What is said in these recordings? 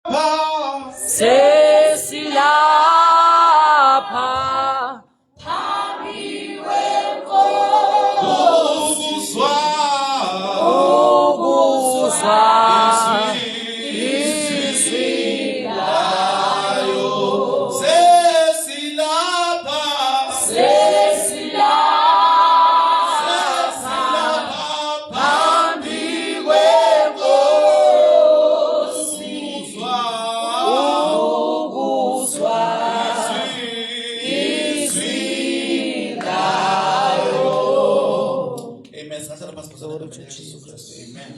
sesilapha phambi kwenkosi ukuzwa izwi layo sesilapha phambi kwenkosi ukuzwa izwi layo. Amen. Amen.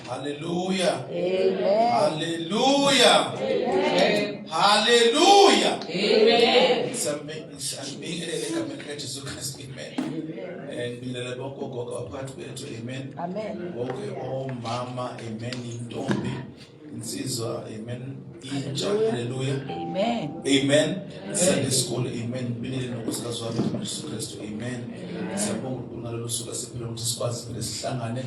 Hallelujah. Amen. Hallelujah. Amen. Hallelujah. Amen. Amen. Amen. Okay, oh mama, amen. Intombi, insizwa, amen. Inja, hallelujah. Amen. Amen. Sunday school, amen. Binele nokusikazwa wami Yesu Kristu, amen. Siyabonga uNkulunkulu suka siphila ukuthi sikwazi vele sihlangane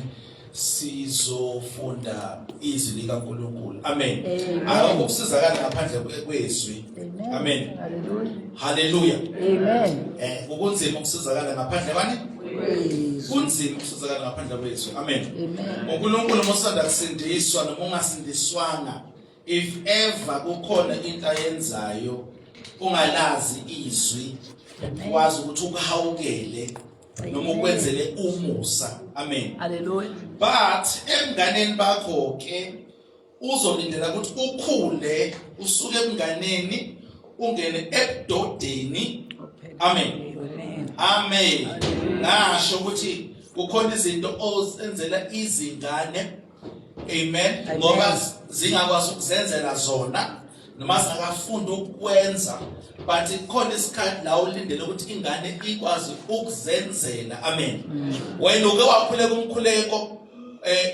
sizofunda izwi likaNkulunkulu. Amen. Akukho kusizakala ngaphandle kwezwi. Amen. Hallelujah. Amen. Ukunzima ukusizakala ngaphandle bani? Kunzima ukusizakala ngaphandle kwezwi. Amen. uNkulunkulu mosanda kusindiswa noma ungasindiswanga, if ever kukhona into ayenzayo ungalazi izwi, wazi ukuthi ukuhawukele noma ukwenzele umusa. Amen. Hallelujah. But emnganeni bakho ke uzolindela ukuthi ukhule usuke emnganeni ungene ebudodeni. Amen. Amen. Ngasho ukuthi kukhona izinto ozenzela izingane. Amen. Ngoba zingakwazi ukuzenzela zona noma zingakafunda ukwenza, but ikhona isikhathi la ulindele ukuthi ingane ikwazi ukuzenzela. Amen. Wena uke wakhule kumkhuleko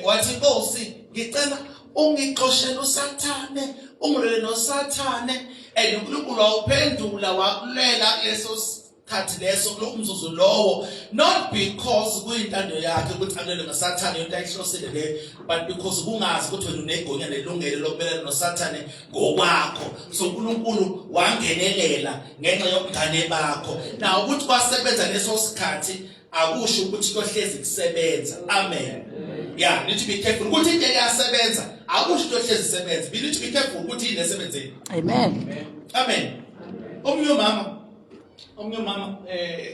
wathi Nkosi ngicela ungixoshele uSathane, ungilele noSathane, and uNkulunkulu wawuphendula wakulela leso sikhathi leso kulomzuzu lowo, not because kuyintando yakhe ukuthi alele noSathane into ayihlosele le, but because kungazi ukuthi wena unegunya nelungelo lokumelana noSathane ngokwakho. So uNkulunkulu wangenelela ngenxa yobungane bakho. Na ukuthi kwasebenza leso sikhathi akusho ukuthi kohlezi kusebenza. Amen. Yeah, need to be careful. Ukuthi into iyasebenza akusho ukuthi kohlezi kusebenza. We need to be careful ukuthi inesebenzeni. Amen. Amen. Omnye mama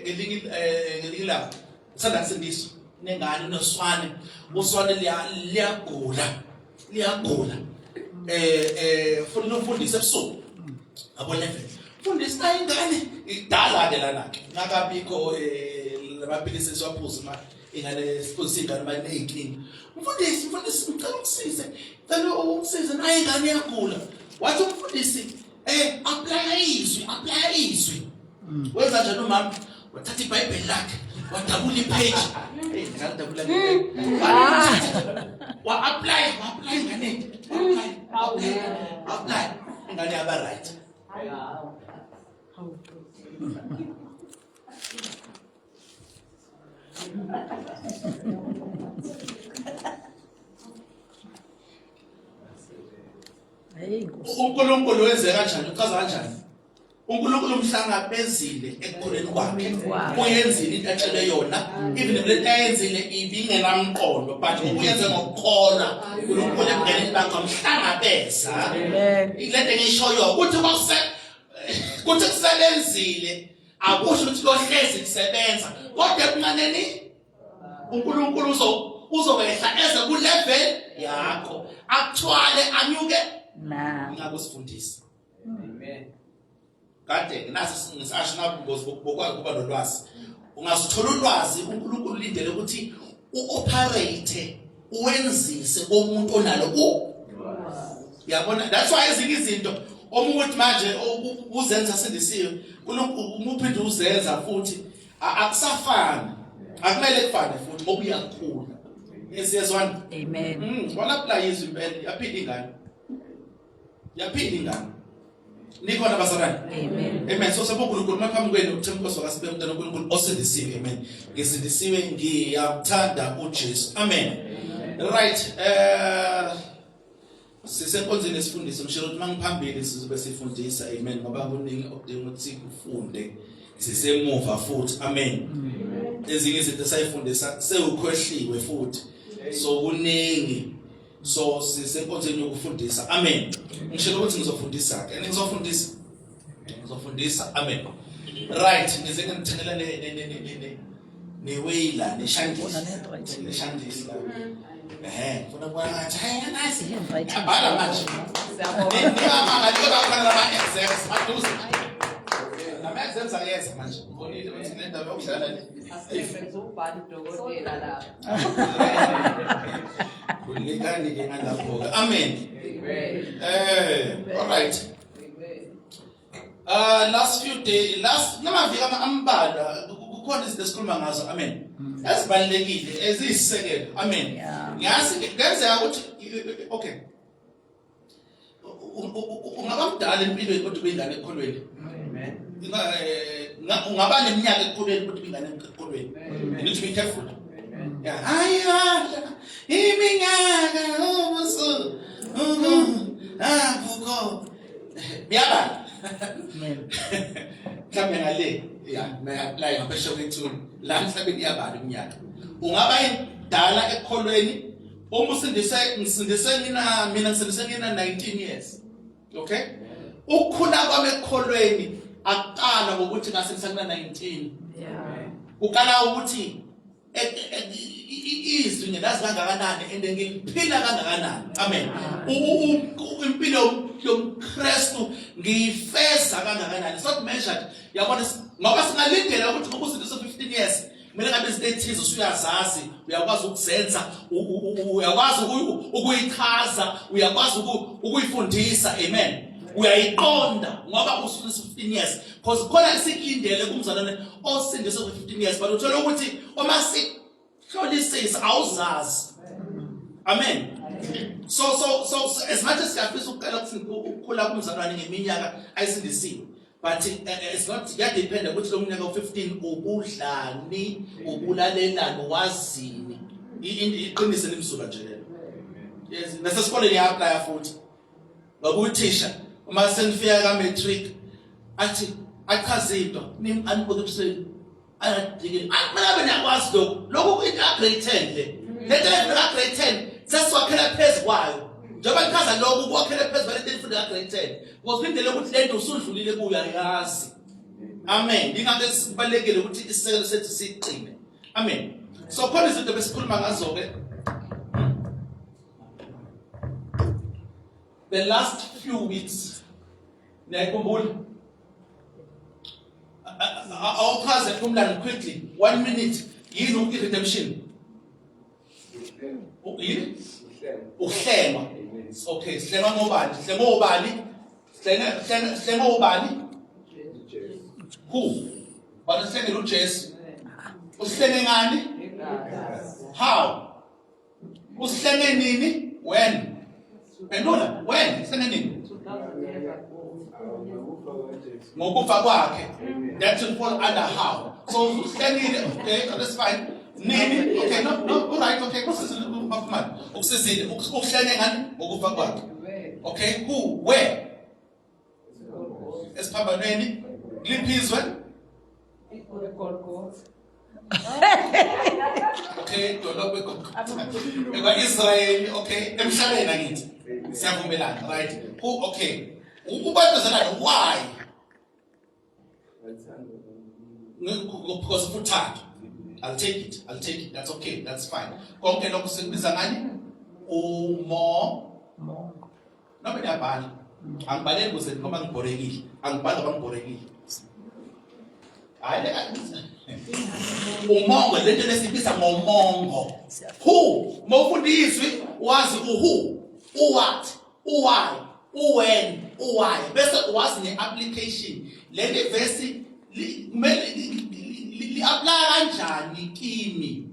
ngelinye lapho usanda kusindiswa nengane unoswane, uswane liyagula fundisa ebusuku abona fundisa ingane idala ke lana ke nakabikho lamapilisi esiwaphuza ingane siphuza ingane manje 18. Mfundisi ngicela ukusize, ngicela ukusize naye ingane yagula. Wathi umfundisi apply izwi. Wenza njalo mama, wathatha iBhayibheli lakhe wadabula ipage. Ngidabula ke. Wa apply ingane. Apply ingane yaba right. uNkulunkulu wenze kanjani? Uchaza kanjani? uNkulunkulu mhlangabezile ekukhuleni kwakhe. Uyenzile into acele yona, even le ayenzile ibingenamqondo, but uyenze ngokukholwa. uNkulunkulu emnganeni bakhe mhlangabeza. Amen. Ilento ngishoyo ukuthi kuthi kusebenzile akusho ukuthi kohlezi kusebenza, kodwa ekunganeni uNkulunkulu uzobehla eze ku level yakho, actually anyuke ngakusifundisa. Amen. Kade nasi ngisasho nabungozi bokwazi kuba nolwazi. Ungazithola ulwazi uNkulunkulu lindele ukuthi uoperate uwenzise komuntu onalo yabona. That's why ezinye izinto omuntu manje uzenza sindisiwe umuphinde uzenza futhi akusafani, akumele kufane futhi ngoba uyakhula. Yesiyezwana. Amen. Wala apply izwi impela yaphinda ingane. Nikhona bazalwane. Amen. Amen. So sabonga uNkulunkulu maphambi kwenu uThembiso akasibe umntana uNkulunkulu osindisiwe. Amen. Ngisindisiwe ngiyamthanda uJesu. Amen. Right. Sisenkonzweni esifundisa mshelo ukuthi mangiphambili sizobe sifundisa amen ngoba kuningi okudinga ukuthi ufunde sisemuva futhi amen. Ezinye izinto sayifundisa sewukhwehliwe futhi so kuningi so sisenkonzweni yokufundisa amen. Ngishelo ukuthi ngizofundisa ke ngizofundisa amen. Right ngize ngithengela newayla neshandisa funa kubona ngathi hayi nasi abhala manje siyabonga ngaloba khona lama exams maduze nama exams ayeza manje ubonile ukuthi le ndaba yokudlala le asifezubhala udokotela la kulikani ke ngalapho amen. All right. Last few days namaviki ambalwa kukhona izinto esikhuluma ngazo amen ezibalekile ezisisekelo amen. Ngazi ngenzeka ukuthi okay ungaba mdala empilweni kodwa ubengane ekholweni amen. Ungaba neminyaka ekholweni kodwa ubengane ekholweni you need to be careful yeah ayala iminyaka ubusu kuko biyaba mhlawumbe ngale ya apply ngaphesha kwethuni la mhlawumbe iyabala iminyaka ungaba indala ekholweni uma ngisindise mina ngisindise 19 years okay ukukhula kwami ekholweni aqala ngokuthi ngasindisa 19 ukala ukuthi izwi ngelazi kangakanani ende ngiphila kangakanani amen. Impilo yomKristu ngiyifeza kangakanani so measured yabona ngoba singalindela ukuthi ukusindisa 15 years kumele ngabe izinto usuyazazi uyakwazi ukuzenza uyakwazi ukuyichaza uyakwazi ukuyifundisa amen. Uyayiqonda ngoba usindisa 15 years because khona isikindele kumzalwane osindisa 15 years but uthola ukuthi uma hlolisisa awuzazi amen. So as much as siyafisa ukuqala ukukhula kumzalwane ngeminyaka ayisindisiwe but it's not yadependa ukuthi lo mnyaka u15 ubudlani ubulalelani wazini iqinise limsuka nje lelo yes nasesikoleni ya-apply futhi ngokuthisha uma senifika ka-matric athi achaze into anibona ebusweni ayadikile akumele niyakwazi lokhu into ka-grade 10 le lento efika ka-grade 10 sesiwakhela phezu kwayo njengoba nichaza lokhu kuwakhela phezu kwalento elifunda ka-grade 10 because indlela ukuthi lento usudlulile kuyo ayazi amen. Ingakho sibalekile ukuthi isisekelo sethu siqine amen. So khona izinto besikhuluma ngazo-ke the last few weeks niyakhumbula awuchaze kumlando quickly 1 minute yini redemption yini uhlengwa okay sihlengwa ngobani sihlengwa ubani who but sihlengela uJesu usihlenge ngani how usihlenge nini when pendula when sihlenge nini ngokufa kwakhe that should fall under how so usihlengile okay that's fine nini okay no all right okay kusizile ukusizile ukuhlenge ngani ngokufa kwakhe okay who where esiphambanweni liphizwe okay dolobhe Israel okay emhlabeni akithi siyavumelana right who okay ubandezana why because uthando I'll take it that's okay that's fine konke lokho sikubiza ngani umongo noma ngiyabhala angibhaleli kuze ngoba ngibhorekile angibhala ngoba ngibhorekile hayi umongo lento lesibiza ngomongo who mawufundiswe wazi who what why when why bese wazi ne-application leli verse li-apply kanjani kimi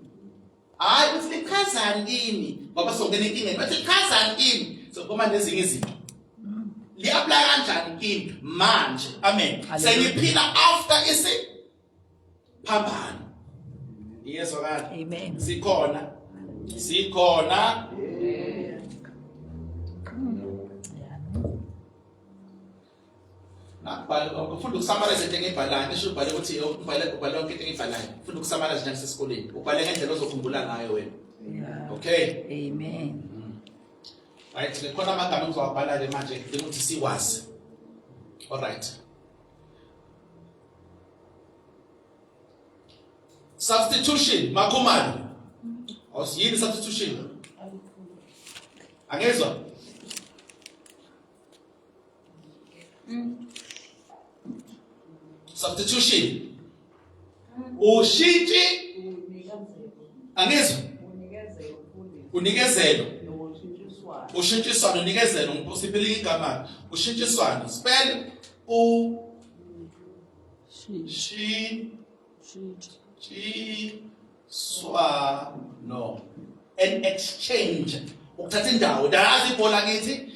hayi ukuthi lichazani kimi ngoba songena enkingeni bathi lichazani kimi so kuma nezinye izinto li-apply kanjani kimi manje amen sengiphila after isiphambano iyezwakala sikhona Ufunda ukusummarize into engibhalayo, esho ubhale ukuthi ubhale yonke into engibhalayo. Ufunda ukusummarize njengasesikoleni. Ubhale ngendlela ozokhumbula ngayo wena. Okay? Amen. Right, khona amagama engizowabhala ke manje ukuthi siwazi. All right. Substitution, makhumalo. Awusiyini substitution? Angezwa? Substitution. Ushintshe. Angezwa? Unikezelo. Ushintshiswano, unikezelo, ngiphilela igama. Ushintshiswano. Spell U Swano. An exchange. Ukuthatha indawo, dayazi ibhola kithi,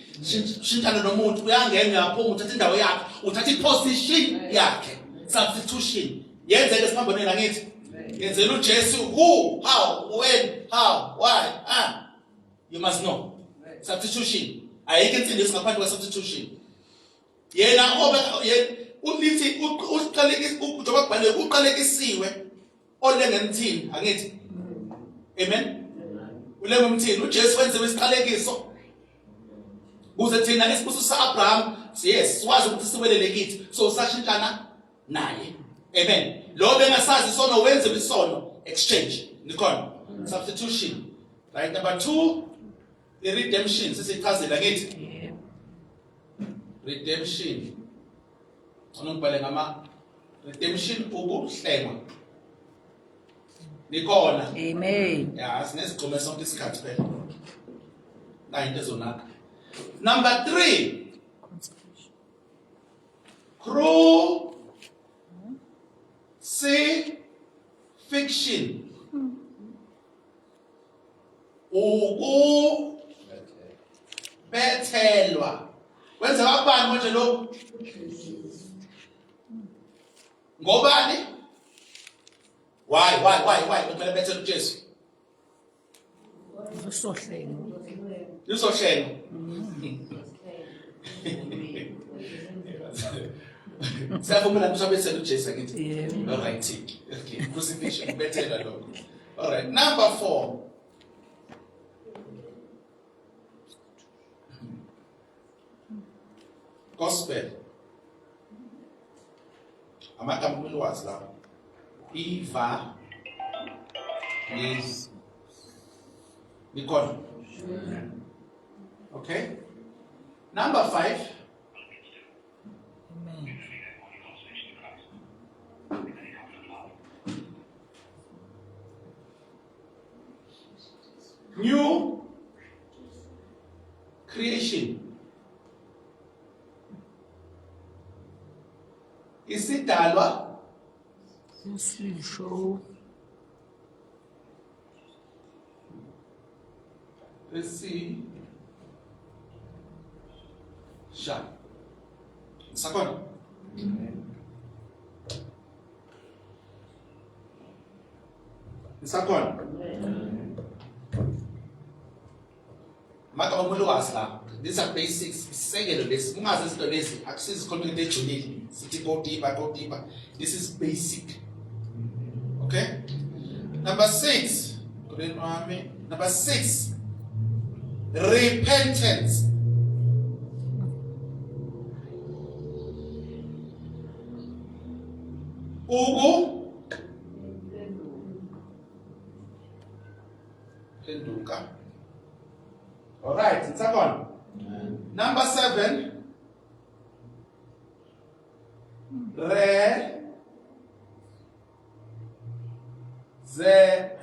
shintshana nomuntu, uyangena uyaphuma, uthatha indawo yakhe, uthatha iposition yakhe. Substitution. Yenzeke siphamboneni ngakithi. Yenzela uJesu who, how, when, how, why, you must know. Substitution. Ayike insindiso ngaphandle kwa substitution. Yena ulithi uqalekisiwe olengemthini angithi. Amen. Ulenge umthini uJesu wenze isiqalekiso. Kuze thina esibuso saAbraham yes siwazi ukuthi siwelele kithi so sashintshana naye. Amen. Lo bengasazi isono wenze isono exchange. Nikhona. Substitution. Right, number 2, the redemption. Sisichazela ngithi. Redemption. Unobhale ngama redemption ukuhlengwa. Nikhona. Amen. Yeah, sinesigcome sonke isikhathi phela. La into ezonaka. Number 3. Crucifixion. Bethelwa. Wenza kabani manje lo? Ngobani? Why? Kumele bethelwe uJesu. Usohlengo. Usohlengo. Siyavumela ukuthi abethele uJesu ngithi. All right. Okay. Crucifixion bethelwa lokho. All right. Number 4. Gospel. Amagama kumele wazi lapho. Eva is Nikhona. Okay. Number 5. Amen. New creation. Isidalwa Isisho. Sha. Sakhona. Sakhona. Maka umuntu wazi la. These are basics. Isekelo lesi. Ungazi izinto lezi akusizi khona into ejulile. Sithi go deeper. This is basic. Okay? Number 6. Number 6. Repentance. Penduka. All right, it's on. Number 7.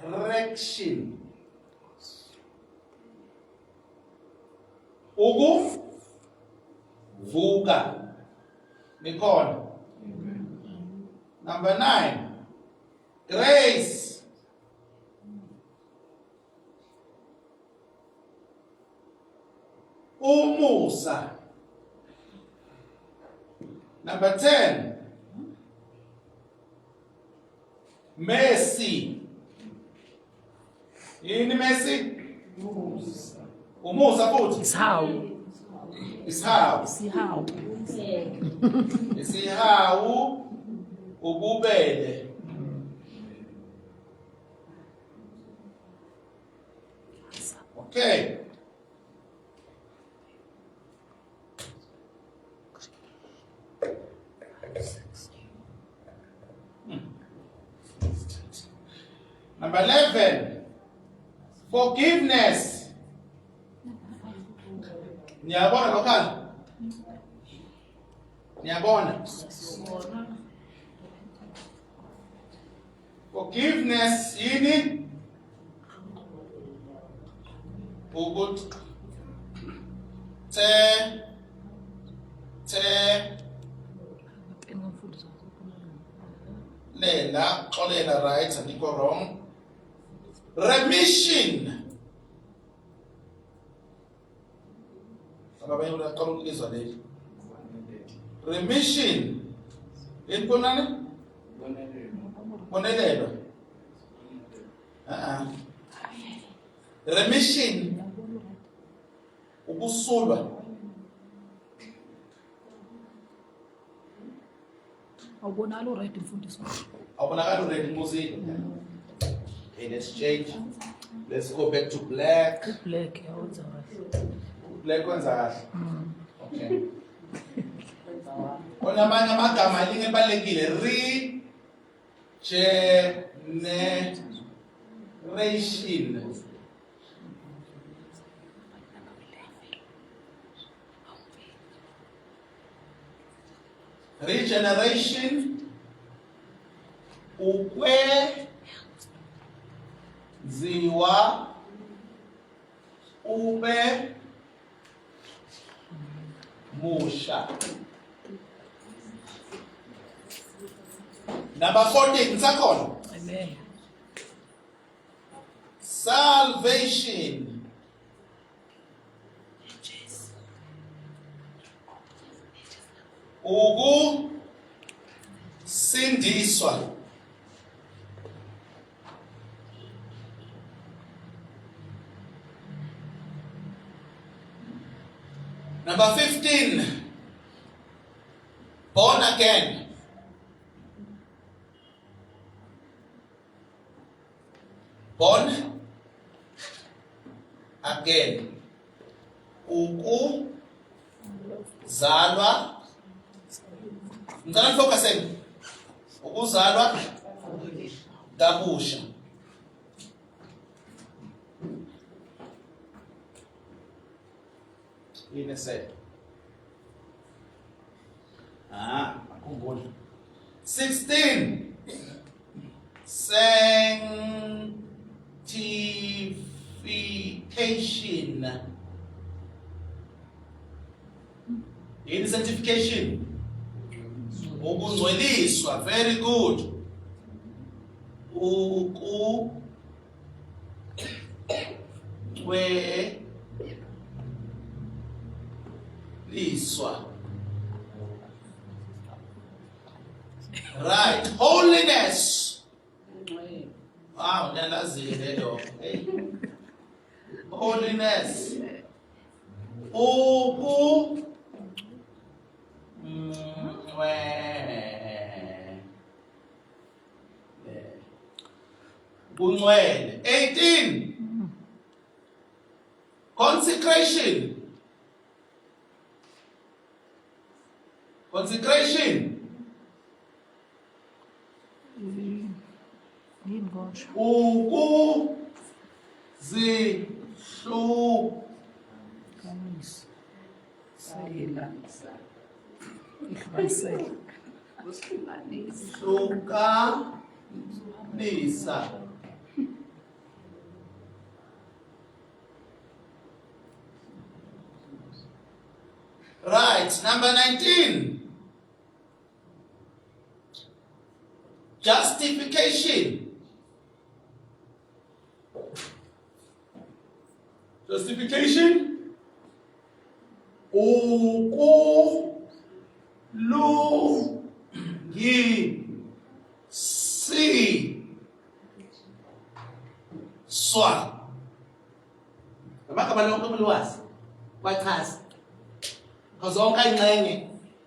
Resurrection. Vuka. Nikhona. Number 9. Grace. Umusa. Number 10. Mercy. Yini mercy? Umusa futhi. Isawu. Isihawu. Isihawu. Isihawu. Ububele. Okay. Number 11. Forgiveness. Niyabona lokhala? Niyabona? Forgiveness yini? Ukuthi lela xolela right andikho wrong. Remission. Abanye uyaqala ukuzwa leli. Remission. Inkonani? Bonelelo. Remission. Ukusulwa. Awubonakala already mfundisi. Awubonakala already Muzi. Okay, let's change. Let's go back to black. Black yawenza kahle. Black kwenza kahle. Okay. Onamanye amagama alinge ebalekile regeneration. Regeneration ukwenziwa ube musha. Number 14 sakhona. Amen. Salvation. Sindiswa. Number 15. Born again. Born again. Ukuzalwa. Ngicela focuseni. Ukuzalwa kabusha. Yini se? Akukho. 16. Sanctification. Yini sanctification? Ukungcweliswa, very good. Liswa. Right, holiness. Wow, nalazile lo. Holiness. Bungcwele. 18. Consecration. Consecration. Hlukanisa. Right, number 19. Justification. Justification. Ukulungiswa. Amagama lonke umlwazi. Wachaza. ingxenye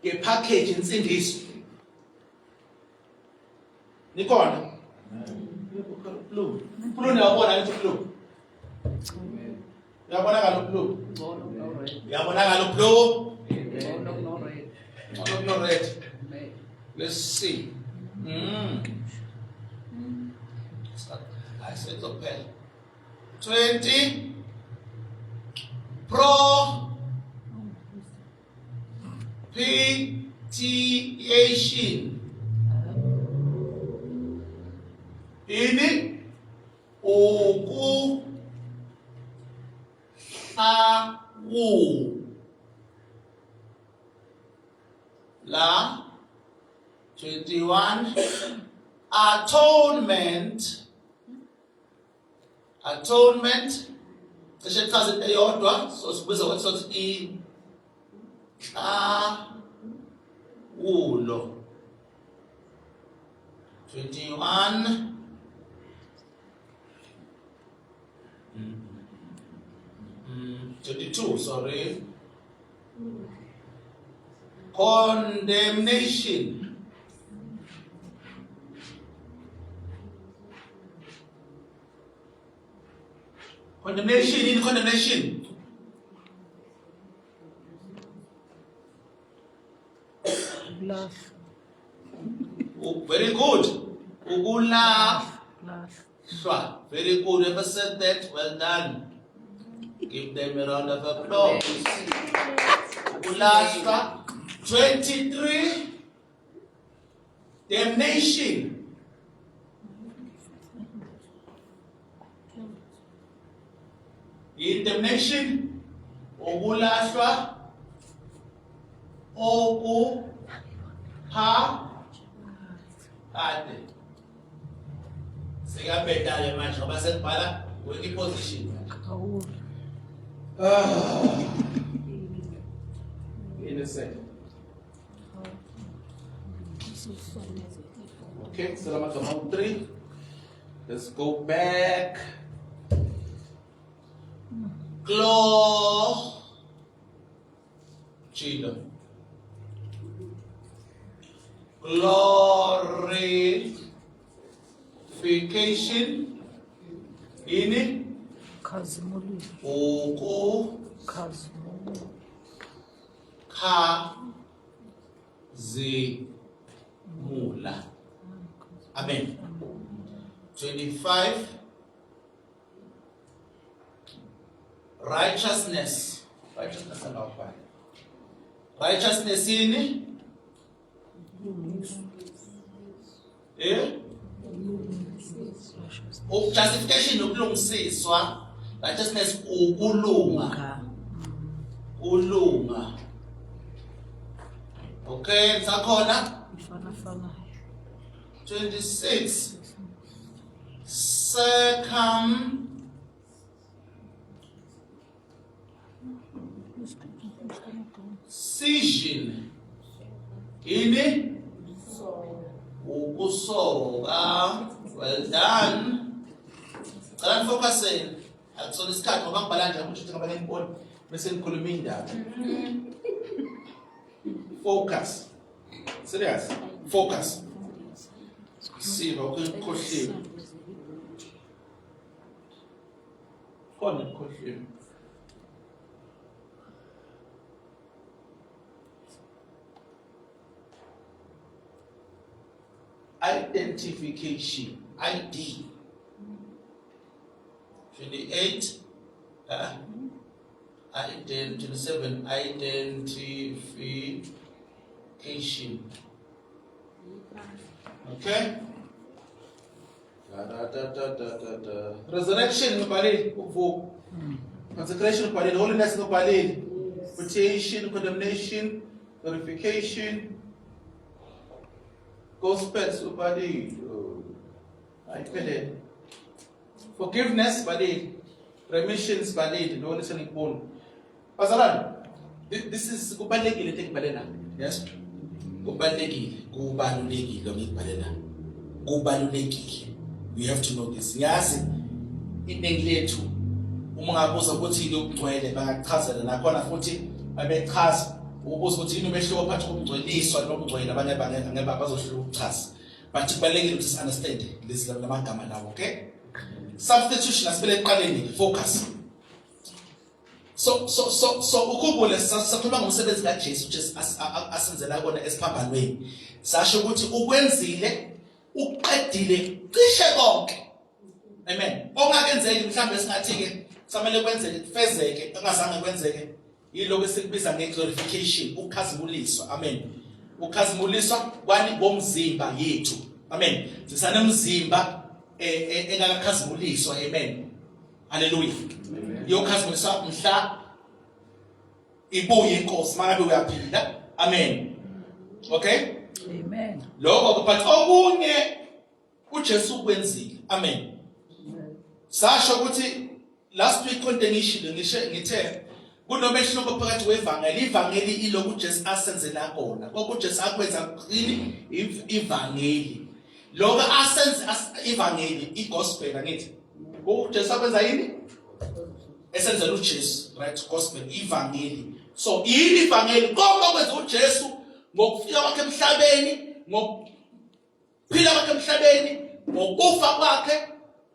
yepackage insindiso. Nikhona? Blue. Blue niyabona lithi blue. Uyabonakala blue. Uyabonakala blue. No red. Let's see. I said okay. 20 propitiation. Ini oku awu la 21 atonement echaza eyodwa so sibiza ukuthi awulo 21 22, sorry. Condemnation. Condemnation. Laugh. Oh, very good. Laugh. Very good. Whoever said that, well done. Give them a round of applause. Last 23. Damnation. In damnation, Ogulashwa, Ogu, Ha, Ade. Say a better match. How about Pala? Working position. Innocent. Okay, salamat amount 3. Let's go back. Glorification in Kazimuli. Oko Kazimuli. Kazimula. Amen. 25. Righteousness. Righteousness in justification ukulungisiswa. Righteousness ukulunga. Ulunga. Okay, sakhona 26. Circumcision. Ini ukusoka. Well done. Cala focusing. Akusona isikhathi ngoba ngibhala nje ukuthi ngoba ngibona bese ngikhuluma indaba. Focus. Serious. Focus. See, ukukhohliwe. Khona ukukhohliwe. Identification. ID. 28. 27. Identification. Okay? Resurrection ngibhalile ukuvuka. Consecration ngibhalile, holiness ngibhalile. Propitiation, condemnation, glorification. Gospel ngibhalile. Ayiphelele. Forgiveness ngibhalile. Remissions ngibhalile, no listening bone. Bazalwane, this is kubalekile into engibhalela. Yes. Kubalekile ngikubhalela. Kubalulekile. We have to know this. Ngiyazi iningi lethu uma ngabuza ukuthi lokugcwele bangachazela nakhona futhi babechaza Ubuze ukuthi yini umehluko phakathi kokungcweliswa nokungcwele abanye ngeke bazohlula ukuchaza. But kubalekile ukuthi understand lezi lamagama lawo, okay? Substitution asibele eqaleni focus. So ukubule sakhuluma ngomsebenzi kaJesu asenzela kona esiphambanweni. Sasho ukuthi ukwenzile uqedile cishe konke. Amen. Ongakenzeki mhlambe singathi ke samele kwenzeke kufezeke engazange kwenzeke yiloko esikubiza nge-glorification, ukukhazimuliswa. Amen. Ukukhazimuliswa kwani bomzimba yethu. Amen. Sisanemzimba engakakhazimuliswa. Amen. Hallelujah. Yokhazimuliswa mhla ibuye inkosi mangabe uyaphila. Amen. Okay? Amen. Lokho but okunye uJesu kwenzile. Amen. Sasho ukuthi last week konke ngithe kunomehluko phakathi kwevangeli. Ivangeli ilokhu uJesu asenzela kona. UJesu akwenza ini ivangeli. Lokho asenza ivangeli igospel angithi. UJesu akwenza yini? Esenzela uJesu, right? Gospel ivangeli. So yini ivangeli? Konke okwenza uJesu ngokufika kwakhe emhlabeni, ngokuphila kwakhe emhlabeni, ngokufa kwakhe,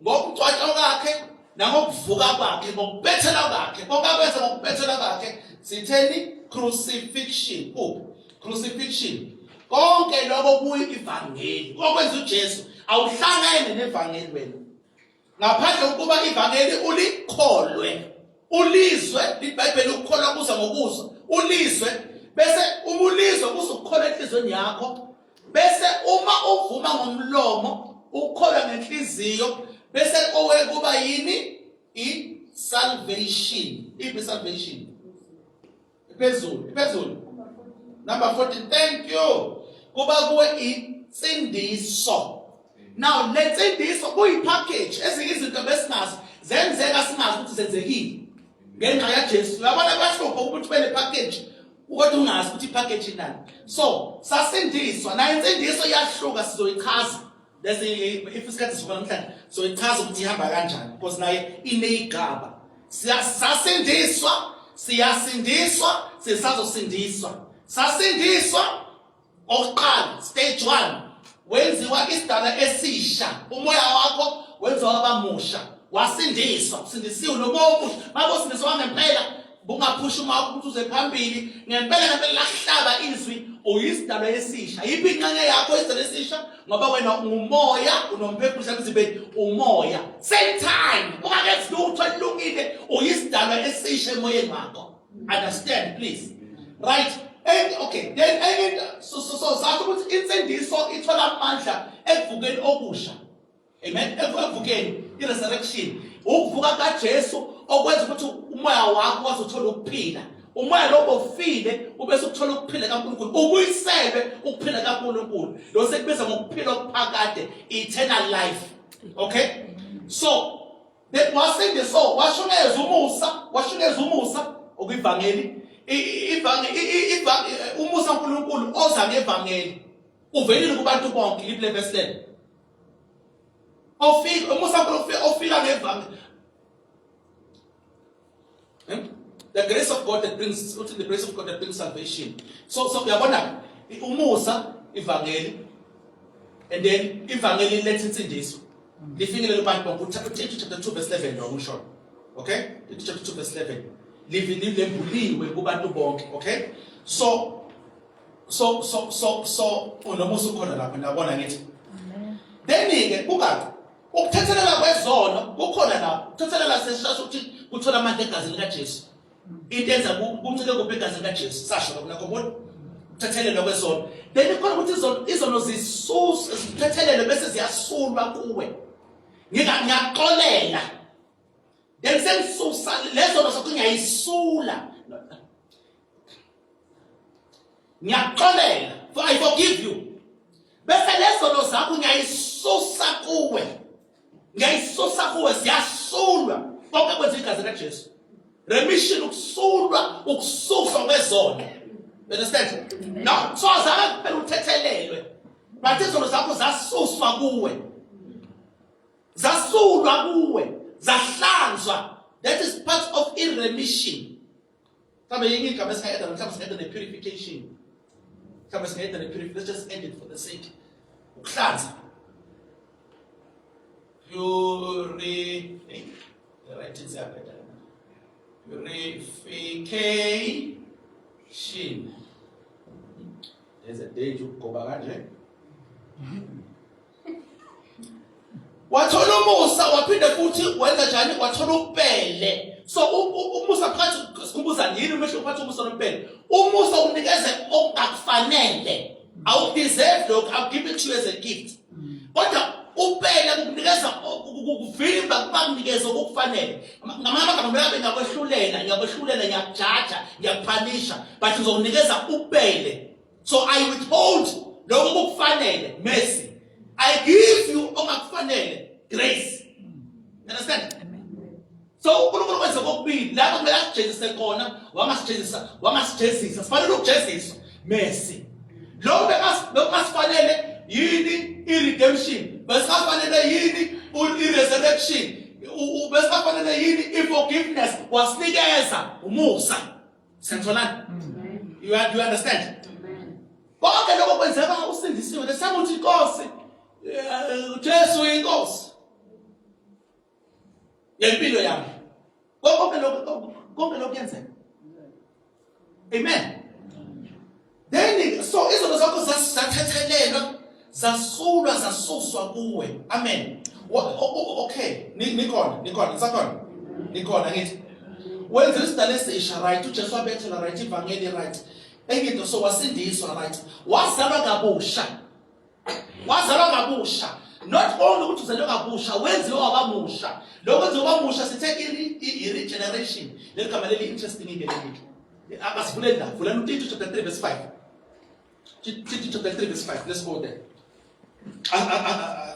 ngokugcwatshwa kwakhe, nangokuvuka kwakhe, ngokubethela kwakhe. Konke akwenza ngokubethela kwakhe sitheni crucifixion. Crucifixion. Konke lokho kuyi ivangeli. Okwenza uJesu awuhlangene nevangeli wena. Ngaphandle ukuba ivangeli ulikholwe, ulizwe, iBhayibheli ukukholwa kuza ngokuzwa, ulizwe bese umulizwe kuzokukholwa enhlizweni yakho, bese uma uvuma ngomlomo ukholwa ngenhliziyo, bese owe kuba yini i-salvation. Ipi salvation? Iphezulu. Number 14. Thank you. Kuba kuwe insindiso. Now let's say this kuyi-package ezinye izinto besinazo zenzeka singazi ukuthi zenzekile ngenxa yaJesu. Uyabona bahlupha ukuthi ube ne-package kodwa ungazi ukuthi i-package inani. So sasindiswa nayo insindiso iyahluka, sizoyichaza if isikhathi sikhona namhlanje sizoyichaza ukuthi ihamba kanjani because naye ineyigaba. Sasindiswa, siyasindiswa, sisazosindiswa. Sasindiswa oqala stage 1 wenziwa isidala esisha, umoya wakho wenziwa wabamusha, wasindiswa, usindisiwe nomoya omusha. Mabosindiswa ngempela bungaphusha uma wakho ukuthi uze phambili ngempela lahlaba izwi uyisidala esisha. Yipi inqanqe yakho isidala esisha? Ngoba wena umoya unomphefumulo emzimbeni, umoya. Same time ungakenzi lutho elungile uyisidala esisha emoyeni wakho. Understand please? Right? And okay, then so sathi ukuthi insindiso ithola amandla ekuvukeni okusha. Amen. Ekuvukeni i-resurrection. Ukuvuka kaJesu okwenza ukuthi umoya wakho uzothola ukuphila. Umoya lo ofile ubese ukuthola ukuphila kaNkulunkulu. Ubuyiselwe ukuphila kaNkulunkulu. Lo sekubiza ngokuphila okuphakade, eternal life. Okay? So that wasindiswa washuneza umusa okuyivangeli. Umusa uNkulunkulu oza ngevangeli uvelile kubantu bonke. Liple verse 11. Umusa uNkulunkulu ofika ngevangeli. The grace of God that brings salvation. So uyabona umusa ivangeli and then ivangeli let's insindiso. Lifingelela kubantu bonke. Chapter 2 verse 11 lo ngisho. Okay? Chapter 2 verse 11. Livuliwe kubantu bonke. Okay? So unomusa ukhona lapha nabona ngithi. Then ke kuba ukuthethelela kwezono kukhona lapha. Ukuthethelela sesisho ukuthi kuthola amandla egazini kaJesu. Into enza kumncike kuphi egazini kaJesu. Sasho nakho bona ukuthethelelwa kwezono. Then ikhona ukuthi izono zithethelelwe bese ziyasulwa kuwe. Ngiyaxolela. Then sengisusa lezo lokho ngiyayisula. Ngiyaxolela, for I forgive you. Bese lezo zakho ngiyayisusa kuwe. Ngiyayisusa kuwe ziyasulwa. Konke kwenza igazi kaJesu. Remission ukusulwa, ukususwa kwezono. Understand? Now, so azama kuphela uthethelelwe. But izono zakho zasuswa kuwe. Zasulwa kuwe. Zahlanzwa. That is part of remission. Mhlawumbe yinye igama esingayeda mhlawumbe singayeda ne-purification. Mhlawumbe singayeda ne-purification. Let's just end it for the sake. Ukuhlanza. Purification. There's a day you go back. Wathola umusa waphinde futhi wenza njani wathola upele. So umusa phakathi sikhumbuza yini umehlo phakathi umusa nopele. Umusa umnikeze okufanele. Awudeserve lokho, I'll give it to you as a gift. Kodwa upele ukunikeza ukuvimba kubakunikeza okufanele. Ngamanye amagama ngiyabehlulela ngiyajaja ngiyapanisha but ngizokunikeza upele. So I withhold lokho okufanele, mercy. I give you okufanele, grace. You understand? So uNkulunkulu wenza kokubili lapho kumele asijezise khona wangasijezisa sifanele ukujeziswa mercy. Lokho bekasifanele yini i-redemption, besikafanele yini i-resurrection, besikafanele yini i-forgiveness, wasinikeza umusa. Sentolani? You understand? Konke lokho kwenzeka usindisiwe lesamuthi inkosi Jesu inkosi yempilo yami. Konke lokho kuyenzeka. Amen. Then so izinto zakho zasathethelelwa zasulwa zasuswa kuwe. Amen. Okay, nikhona ngithi. Wenza isidale esisha right, uJesu wabethela right, ivangeli right. Engito so wasindiswa right. Wazalwa kabusha. Not only ukuthi uzalwe kabusha, wenziwa wabamusha. Lokho wenziwa wabamusha sithe i-regeneration. Leli gama leli interesting ngeleli. Akasivuleni la, vulani uTito chapter 3 verse 5. Tito chapter 3 verse 5. Let's go there.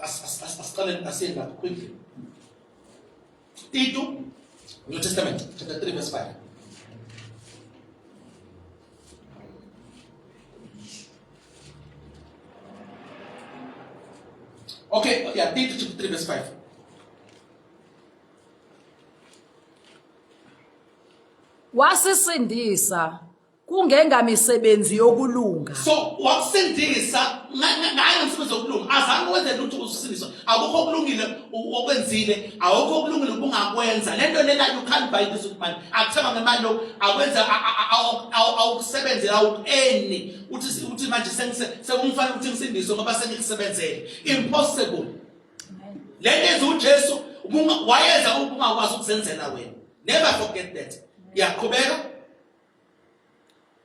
Asqale asiyeni lapho quickly. Tito New Testament chapter 3 verse 5. Okay, yeah, Tito chapter 3 verse 5. Wasisindisa kungengamisebenzi yokulunga. So wakusindisa ngayo umsebenzi wokulunga. Azange wenze lutho ukusindiswa. Akukho okulungile okwenzile, akukho okulungile ubungakwenza. Lento lena you can't buy this with money. Akuthenga ngemali lo akwenza awukusebenzela awueni. Uthi manje sekumfanele ukuthi ngisindiswe ngoba sengikusebenzele. Impossible. Lento uJesu wayenza ubungakwazi ukusenzela wena. Never forget that. Yaqhubeka.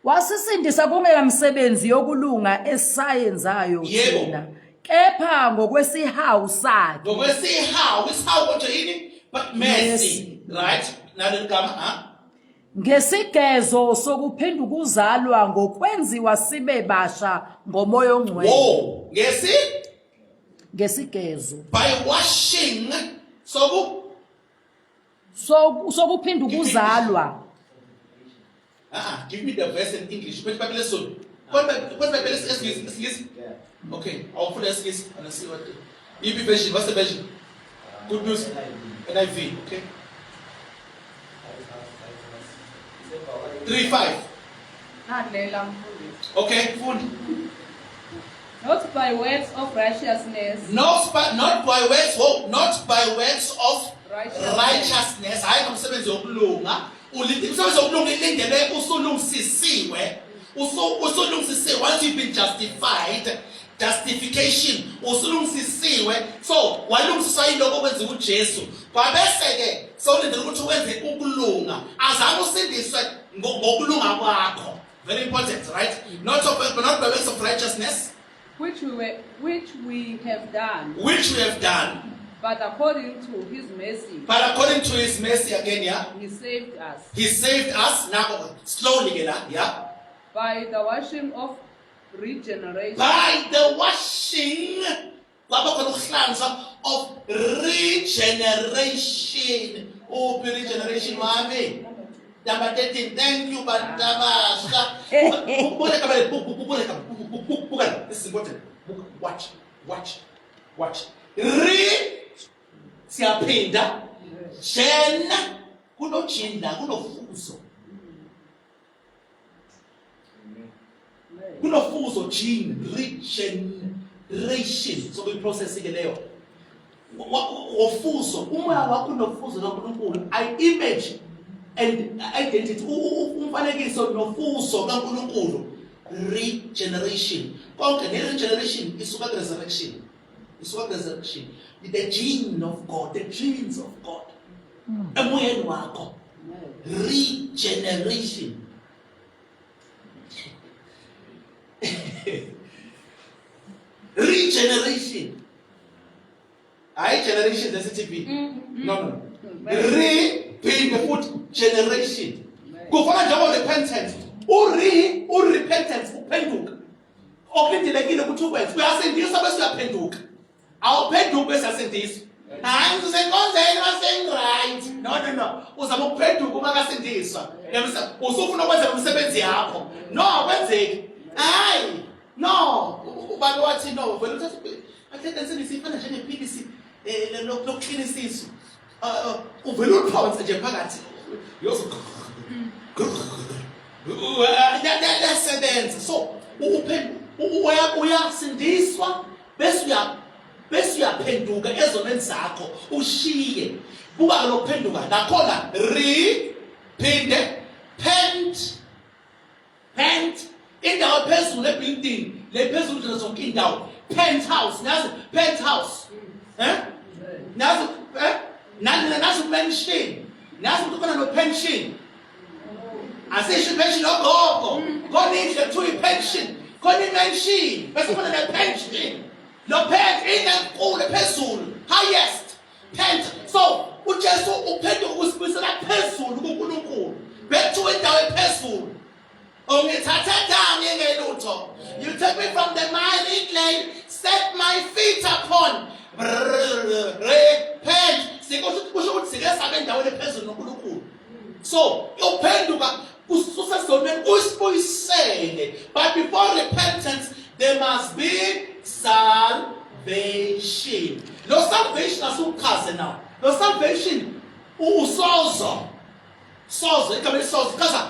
Wasisindisa kungengamsebenzi yokulunga esayenzayo thina. Kepha ngokwesihawu sakhe. Ngokwesihawu, isihawu konje yini? But mercy, right? Naligama Ngesigezo sokuphenduka uzalwa ngokwenziwa sibe basha ngomoya ongcwele. Oh, ngesigezo. By washing sokuphenduka uzalwa. Give me the verse in English. Which Bible is soon? Okay, I'll put this and see what. EB version. What's the version? Good news. NIV. Okay. 3:5. Okay. Food. Not by works of righteousness. Not by works of righteousness. I am saying zokulunga. Umsebenzi wokulunga ilindele usulungisisiwe. Once you've been justified, justification usulungisisiwe. So walungisiswa yiloko kwenziwa uJesu. Kwabese ke sewulindele ukuthi wenze ukulunga. Azange usindiswe ngokulunga kwakho. Very important, right? Not by works of righteousness. Which we have done. Which we have done. But according to his mercy. But according to his mercy again, yeah. He saved us. He saved us. Now slowly, yeah. By the washing of regeneration. By the washing of regeneration. Oh, regeneration, mommy. Number 13. Thank you, Bantabasha. This is important. Watch. Siyaphinda jena kunojinda kunofuzo. kunofuzo gene regeneration so kuyiprocess ke leyo wofuzo umoya wakho unofuzo kaNkulunkulu image and identity umfanekiso nofuzo kaNkulunkulu regeneration konke ne-regeneration isuka ku-resurrection the gene of God, the genes of God emoyeni wakho regeneration regeneration hayi generation sensitive no being the foot generation kufana njengo repentance repentance uphenduka okulindelekile ukuthi ukwenze uyasindisa bese uyaphenduka awuphenduka bese uyasindisa hayi usenkonzeni right no uzama ukuphenduka uma kasindiswa yabisa usufuna ukwenza umsebenzi yakho no akwenzeki hayi no ubani wathi no vele uthatha athendense isifana njengephilisi lokuklinisiso uvela uphawonse nje phakathi yasebenza so uyasindiswa bese uyaphenduka ezonweni zakho ushiye buka lokuphenduka nakhona pent indawo phezulu ebuilding lephezulu nje zonke indawo penthouse nazi penthouse nazi pension nazi ukuthi khona no pension asisho pension ogogo khona indle kuthiwa i-pension khona i-mention bese khona ne-pension lo pent inenkulu phezulu highest pent so uJesu uphenduka ukusibuyisela phezulu kuNkulunkulu back to indawo ephezulu ongithatha down ngengelutho you take me from the miry clay set my feet upon repent sikusho ukuthi sike sabe endaweni ephezulu noNkulunkulu so uphenduka usuzesonweni usibuyisele but before repentance there must be salvation. No salvation asukhaze now. No salvation usozo. Sozo ikhabe sozo kaza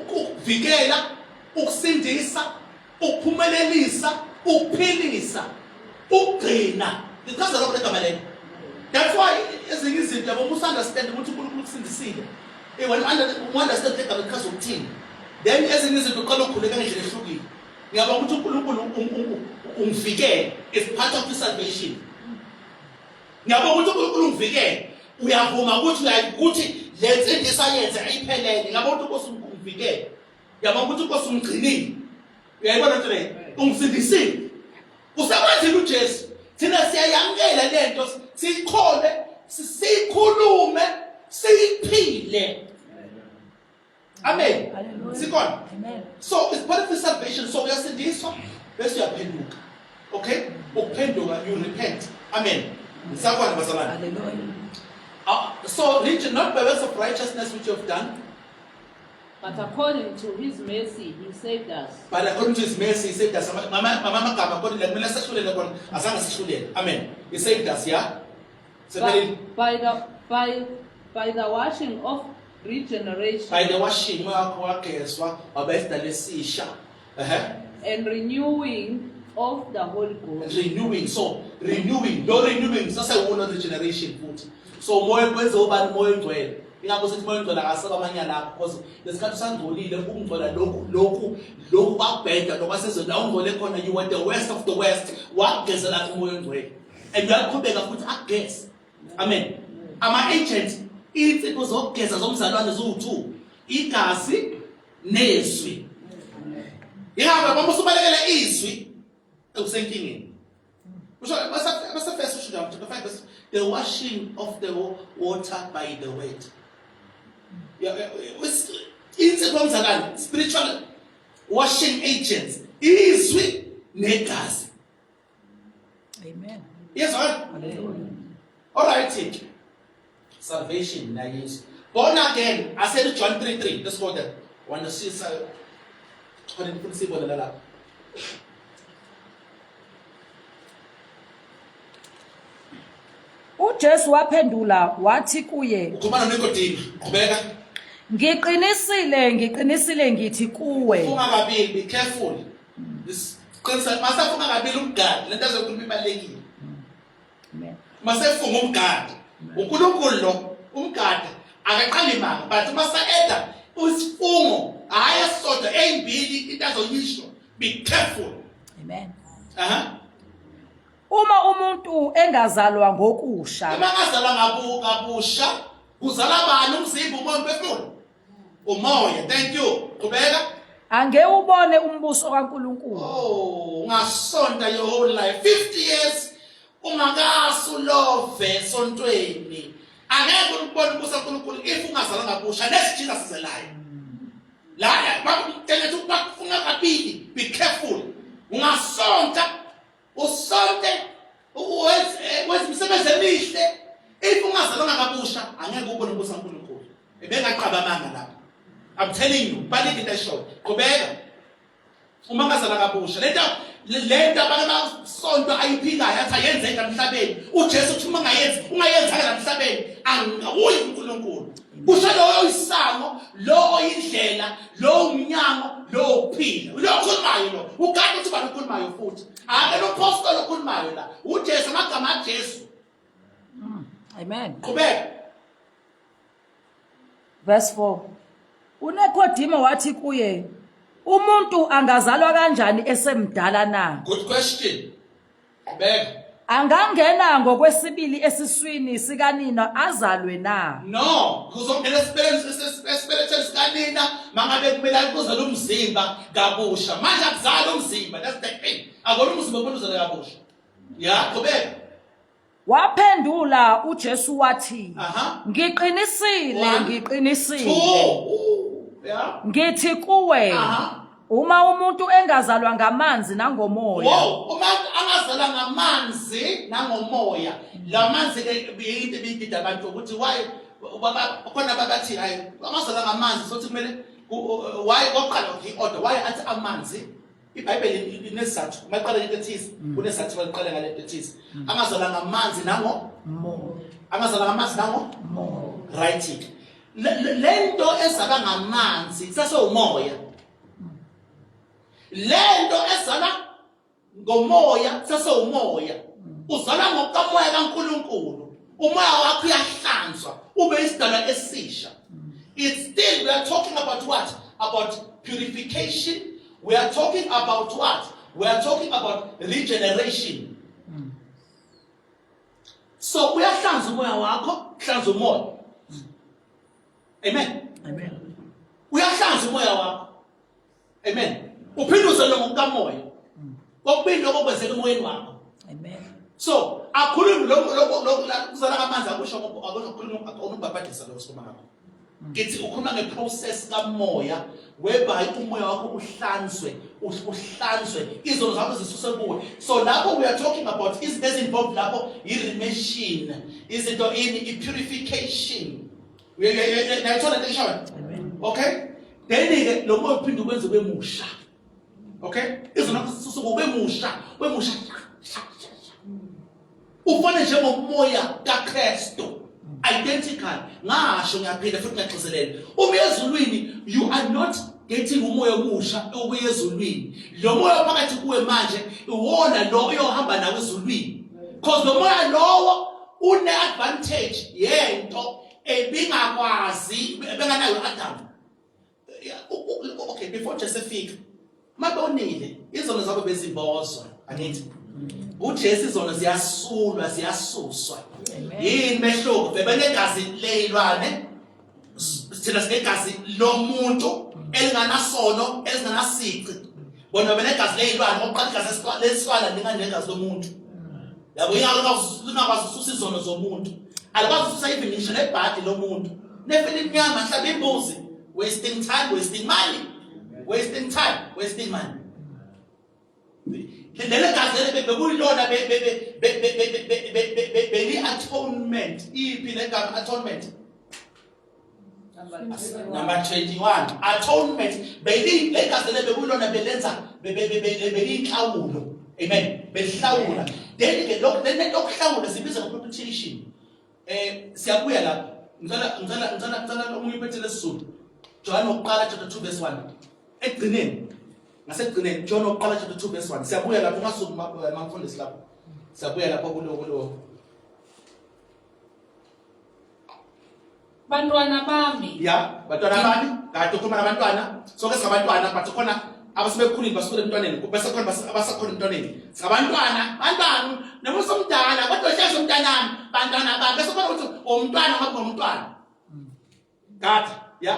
ukuvikela, ukusindisa, ukuphumelelisa, ukuphilisa, ukugcina. Because lokho legama lelo. That's why ezinye izinto yabo must understand ukuthi uNkulunkulu ukusindisile. When understand legama because ukuthini. Then ezinye izinto uqala ukukhuleka ngendlela ehlukile. Ngiyabona ukuthi uNkulunkulu umvikele is part of the salvation. Ngiyabona ukuthi uNkulunkulu umvikele uyavuma ukuthi lenze ngesayenze ayiphelele. Ngiyabona ukuthi umvikele. Ngiyabona ukuthi umgcinile. Uyayibona nje le umsindisile. Usekwenzile uJesu. Thina siyayamkela lento sikhole sikhulume siphile. Amen. Sikona. Amen. So it's part of the salvation. So we are sindiswa bese uyaphenduka. Okay? Ukuphenduka you repent. Amen. Sakwana bazalwane. Hallelujah. So religion not by works of righteousness which you have done, But according to his mercy, he saved us. but according to his mercy he saved us. Mama magama according to kumele sashulele kona azange sishulele. Amen. He saved us, yeah? So By the washing of regeneration by the washing wakho wagezwa wabayidala esisha. and renewing of the Holy Ghost. Renewing. So renewing, no renewing. Sasa uona regeneration futhi. So moya kwenza ubani moya ngcwele. Ingakho sithi moya ngcwele akasaba amanyala akho because lesikhathi sangcolile ukungcola lokhu bakubheda lokwasezweni la ungcole khona you were the worst of the worst wagezela kumoya ngcwele. And uyaqhubeka futhi akugeza. Amen. Ama agents insipho zokugeza zomzalwane zo2 igazi nezwi. Ihamba mama usubalekela izwi ukusenkingeni. Usho basa first usho chapter 5 verse the washing of the water by the word. Insipho zomzalwane spiritual washing agents izwi negazi. Amen. Yes, right? Hallelujah. All right. Salvation, that is born again. I said John 3:3. Let's go there. Want to see uJesu waphendula wathi kuye, ukhuluma noNikodimi, qhubeka. ngiqinisile ngithi kuwe. Funga kabili, be careful. Masafunga kabili umgadi, lento azokhuluma ibalekile. Amen. Masefunga umgadi. uNkulunkulu lo umgadi akaqali imanga, but masa-eda isifungo ayasodwa ey'mbili into azoyisho. Be careful. Amen. Uma umuntu engazalwa ngokusha, ngazalwa ngabusha, kuzala bani umzimba, umoya, umphefumulo? Umoya. Thank you. Qhubeka. Angeke ubone umbuso kaNkulunkulu. Oh, ungasonta your whole life 50 years ungakasulove esontweni. Angeke ubone umbuso kaNkulunkulu if ungazalwa ngabusha. Next Jesus sizelayo. La bakutshela ukuthi bakufunga kabili. Be careful. Ungasonta usonte wezimisebenzi emihle. If ungazalwa ngabusha angeke ubone umbuso kaNkulunkulu. Ebengaqaba amanga lapha. I'm telling you, balike into eshoyo. Qhubeka. Uma ngazalwa ngabusha. Lento abasonto ayiphikayo athi ayenzeka emhlabeni. uJesu uthi uma ungayenza la emhlabeni angawuyi uNkulunkulu. Busha lo isango, lo oyindlela, lo umnyango, lo uphila. Lo okhulumayo lo. Ukade uthi bani ukhulumayo futhi. Ake lo pastor okhulumayo la. uJesu amagama kaJesu. Amen. Qhubeka. Verse 4. uNikodimo wathi kuye, umuntu angazalwa kanjani esemdala na? Good question. Qhubeka. Angangena ngokwesibili esiswini sikanina azalwe na? No, kuzongena esibelethweni sikanina mangabe kumele kuzale umzimba kabusha. Manje akuzala umzimba, that's the thing. Akona umzimba obuzale kabusha. Ya, qhubeka. Waphendula uJesu wathi, ngiqinisile. Yeah. Ngithi kuwe, uma umuntu engazalwa ngamanzi nangomoya. Uma angazalwa ngamanzi nangomoya. La manzi ke into ebidida abantu ukuthi why khona babathi hayi angazalwa ngamanzi sothi kumele why oqala ngi-order why athi amanzi. iBhayibheli inesizathu. Maqala into ethize kunesizathu baliqala ngale nto ethize. Angazalwa ngamanzi nangomoya. Angazalwa ngamanzi nangomoya. Right. Lento ezala ngamanzi sasewumoya. Lento ezala ngomoya sasewumoya. Uzala ngokamoya kaNkulunkulu. Umoya wakho uyahlanzwa ube isidalwa esisha. It's still we are talking about what? About purification. We are talking about what? We are talking about regeneration. So uyahlanzwa umoya wakho, hlanzwa umoya. Amen. Amen. Uyahlanza umoya wakho. Amen. Uphinde uzalwe ngokamoya. Kokubili lokho kwenzeka emoyeni wakho. Amen. So akhulumi lokho kuzala kamanzi akusho ukukhuluma ukubabhadisa lo sikhuluma ngakho. Ngithi ukhuluma ngeprocess kamoya whereby umoya wakho uhlanzwe izono zakho zisuse kuwe. So lapho we are talking about is this involved lapho i-remission, izinto i-purification. Okay? Then lo moya uphinde ukwenze kwemusha. Okay? Izono zisusuka kwemusha. Ufane njengomoya kaKristu. Identical. Ngasho ngiyaphinda futhi ngiyagcizelela. Uma ezulwini you are not getting umoya omusha obuye ezulwini. Lo moya phakathi kuwe manje uwona lo uyohamba nawe ezulwini. Because lo moya lowo une advantage yento ebingakwazi benganayo Adam. Okay, before Joseph mabonile izono zabo bezimbozwa angithi uJesu izono ziyasuswa. Yini mehluko bebenegazi leyilwane sithina sinegazi lomuntu elinganasono elinganasici. Bona benegazi leyilwane oqala igazi lesiswana linganegazi lomuntu. Yabo ingakwazi ukususa izono zomuntu. Alikwazi ukususa even ngisho nebhadi lomuntu. Nefeli inyama mhlawumbe imbuzi. Wasting time, wasting money. Wasting time, wasting money. Lele gazi bekuyilona beli atonement. Iphi legama atonement? Number 21. Atonement. Beli legazi bekuyilona belenza beli inhlawulo. Amen. Behlawula. Then ke lokuhlawula sibiza propitiation. Siyabuya lapha. Ngicela omunye iphethe lesizulu. John oqala chapter 2 verse 1. Ekugcineni. Ngasekugcineni John oqala chapter 2 verse 1. Siyabuya lapho ngasuku mangifundisi lapho. Siyabuya lapho kulo. Bantwana bami. Ya, bantwana bami, kade ukhuluma nabantwana. Sonke singabantwana, but khona abasebekhulile basukela emntwaneni, bese khona abasakhona emntwaneni. Singabantwana, bantwana, nomusa umntana, kodwa hlezi umntanami, bantwana bami. Bese khona ukuthi umntwana ngabe umntwana. Kade, ya.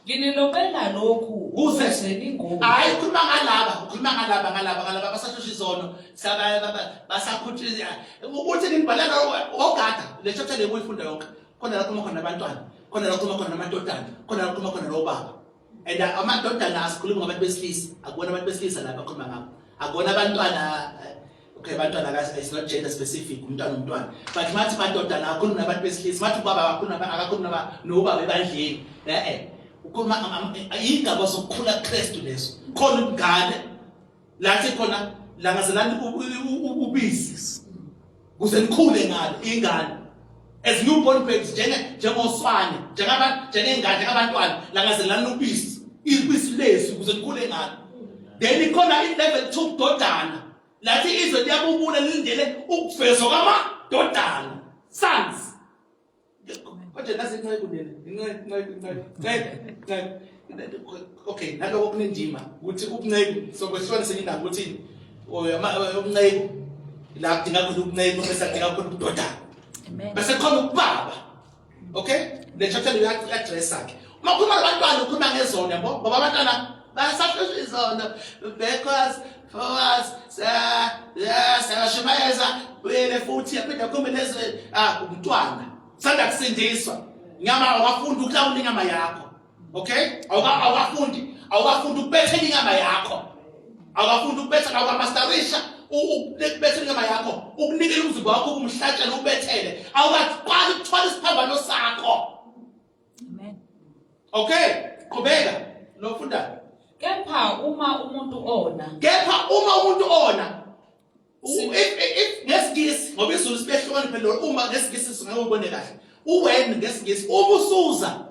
Nginilobela lokhu Kuze ningoku. hayi ukhuluma ngalaba basashusha izono basakhuthisa ukuthi ngibhalela ogada le chapter le uyifunda yonke khona la khona abantwana khona la khona amadodana khona la khona obaba and amadodana asikhuluma ngabantu besilisa akubona abantu besilisa lapha khuluma ngabo akubona abantwana okay abantwana is not gender specific umntwana but mathi abantwana akhuluma nabantu besilisa mathi ubaba akakhuluma nobaba ebandleni ukuma igaba sokukhula Kristu leso khona ubungane lathi khona la ngazelani ubisi kuze nikhule ngalo ingane as newborn babies njengoswane njengengane njengabantwana la ngazelani ubisi leso kuze nikhule ngalo then ikhona level 2 dodana lathi izwe liyabubula lindele ukuvezwa kwamadodana sons. Kodwa nasenqaye kunene okay naloko kunendima ukuthi ubunceku sokwesihlwane senindaba ukuthi ubunceku la kudinga khona ubunceku bese kudinga khona ubudodana bese khona ubaba okay le chapter le address yakhe uma kukhuluma abantwana ukhuluma ngezono yabo ngoba abantwana basafisha izono because for us sayashumayeza wele futhi yaphinda khumbe lezwe umntwana sanda kusindiswa inyama awafunda ukulawula inyama yakho okay awafunda ukubetha inyama yakho awafunda ukubetha awamasterisha ukubetha inyama yakho ukunikela umzimba wakho umhlatshela ubethele awukaqali ukuthwala isiphambano sakho. Amen. Okay qhubeka nofunda Kepha uma umuntu ona if ngesingisi ngoba isizulu sibehlukana phela uma ngesingisi singakubone kahle uwena ngesingisi umusuza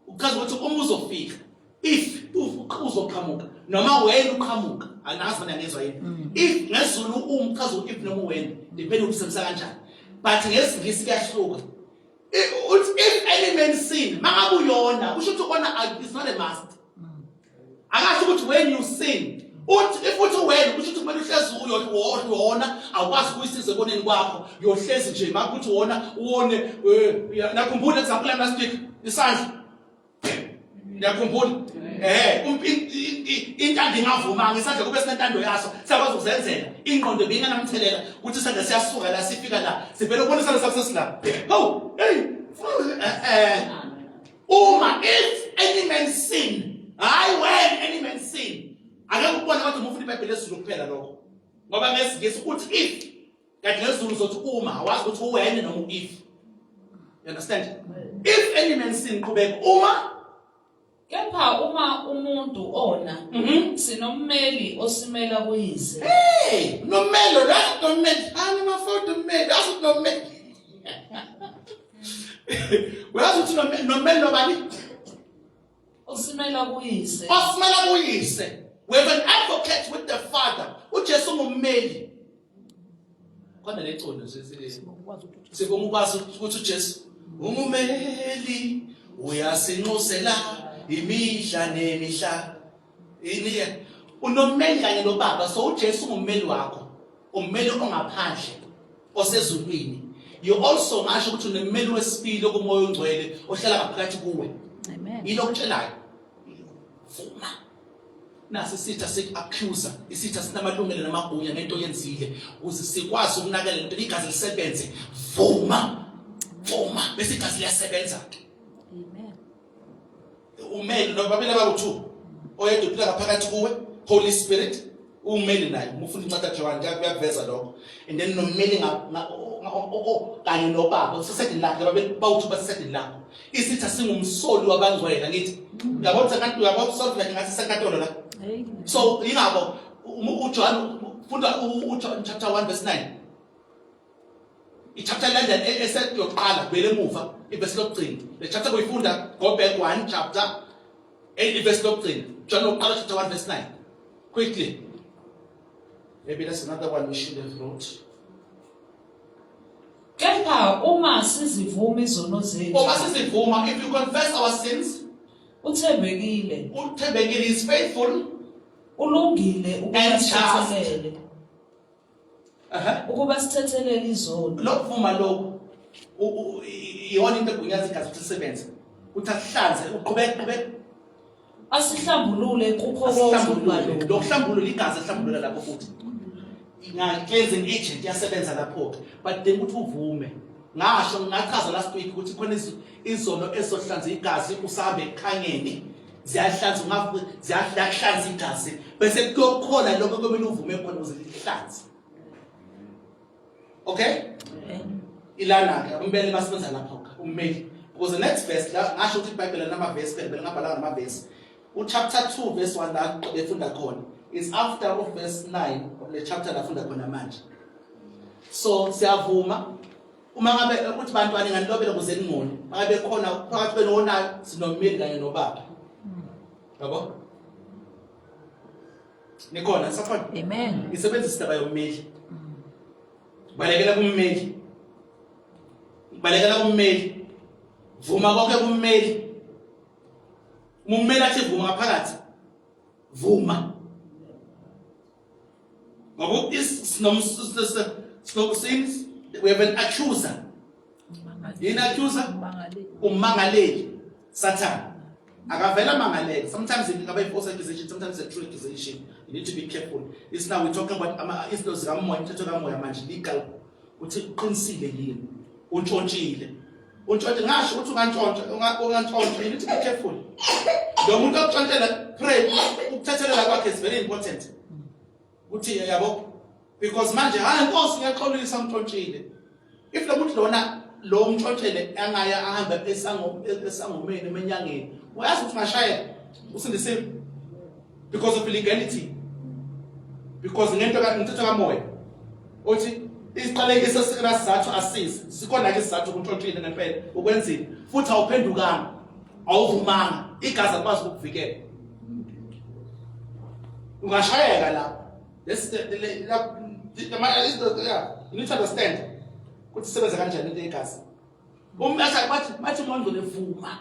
uchaza ukuthi uma uzofika if uzoqhamuka noma wena uqhamuka anazi mina ngezwe yini if ngesizulu umchaza ukuthi if noma wena depende ukusebenzisa kanjani but ngesingisi kuyahluka if any man sin mangabe uyona kusho ukuthi ukona is not a must akasho ukuthi when you sin if uthi wena kusho ukuthi kumele uhlezi uyona awukwazi ukuyisiza eboneni kwakho yohlezi nje makuthi wona uone nakhumbula example last week isandla yakhumbula intando ingavuma ngisandla kube sinentando yaso siyakwazi ukuzenzela ingqondo benganamthelela ukuthi isandla siyasuka la sifika la sivele ubona isandla sakho sesila oh hey uma if any man sin when any man sin akekho ukubona ukuthi umufuna iBhayibheli lesizulu kuphela lokho ngoba ngesingisi ukuthi if kanti ngesizulu uzothi uma awazi ukuthi uwena noma if you understand if any man sin qhubeka kepha uma umuntu ona sinommeli osimela kuyise nomelo la nomelo ani mafoto nomelo asu nomelo uyazi ukuthi nomelo bani osimela kuyise we have an advocate with the Father uJesu ngummeli khona lecondo sibonga ukuthi uJesu ungumeli uyasinxusela imihla nemihla unommeli kanye nobaba so uJesu ngummeli wakho ummeli ongaphandle osezulwini you also ngasho ukuthi unommeli wesibili kumoya ongcwele ohlala ngaphakathi kuwe Amen. Ilokutshelayo vuma nasi sitha sik-accuser isitha sinamalungelo namagunya ngento yenzile ukuze sikwazi ukunakela into igazi lisebenze vuma bese igazi liyasebenza. Amen. Umeli nobabili abawu2 oyedwa uphila ngaphakathi kuwe Holy Spirit umeli naye umufuna incwadi John kuyaveza lokho and then nomeli kanye nobaba second lakhe bawu2 basecond lakho isitha singumsoli wabangcwele ngithi uyabona kanti uyabona solve like ngathi senkantolo la so ingabo uJohn funda uJohn chapter 1 verse 9 ichapter London eseyoqala vele emuva iverse lokugcina le chapter kuyifunda go back one chapter verse 3. John chapter 1 verse 9. Quickly. Maybe that's another one we should have wrote. Kepha uma sizivuma izono zethu If you confess our sins, uthembekile uthembekile is faithful ulungile ukuba and just. sithethelele ukuba sithethelele izono lokuvuma lokho iyona into egunyaza igazi ukuthi lisebenze ukuthi ahlanze uqhubeke asihlambulule kukho asihlambulule lokuhlambulula igazi ehlambulula lapho futhi cleansing agent yasebenza lapho but then ukuthi uvume ngasho ngachaza last week ukuthi khona izono ezohlanza igazi usabe ekhangeni ziyahlanza ungavuka ziyahlanza igazi bese kuyokhona lokho kumele uvume khona ukuze lihlanze. Okay? Ilana ke umbele basebenza lapho ke ummeli because the next verse la ngasho ukuthi iBhayibheli nama verse phela ngabhala nama verse chapter 2 verse 1 la befunda khona is after of verse 9 le chapter la funda khona manje. So siyavuma uma ngabe ukuthi bantwana nganilobela kuze ningone ngabe khona phakathi kwenonayo sinommeli kanye nobaba. Yabo? Nikhona sakhona? Amen. Isebenzisa indaba yommeli. Balekela kummeli. Balekela kummeli. Vuma konke kummeli. Mummeli athi vuma ngaphakathi. Vuma. Ngoba sins we have an accuser. Yini accuser? Umangaleli. Satan. Akavela mangaleli. Sometimes it can be false accusation, sometimes a true accusation. You need to be careful. This now we're talking about izinto zikamoya, into kamoya manje legal. Uthi uqinisile yini? Untshontsile. Untshontshe ngasho ukuthi ungantshontshe, you need to be careful. Lo muntu okutshontshela pray ukuthathelela kwakhe is very important. Uthi yabo because manje hayi inkosi ngiyaxolisa ngitshontsile. If lo muntu lona lo umtshontsele angaya ahamba esangomeni eminyangeni uyazi ukuthi ngashaya usindise because of illegality, because ngento ngithetha kamoya uthi isiqalekise sikasizathu asizi sikhona ke isizathu ukuntshontsile ngempela ukwenzile futhi awuphendukanga awuvumanga igazi akwazi ukukuvikela ungashayeka lapho. This you need to understand ukuthi sebenza kanjani into yegazi. Bathi umuntu levuma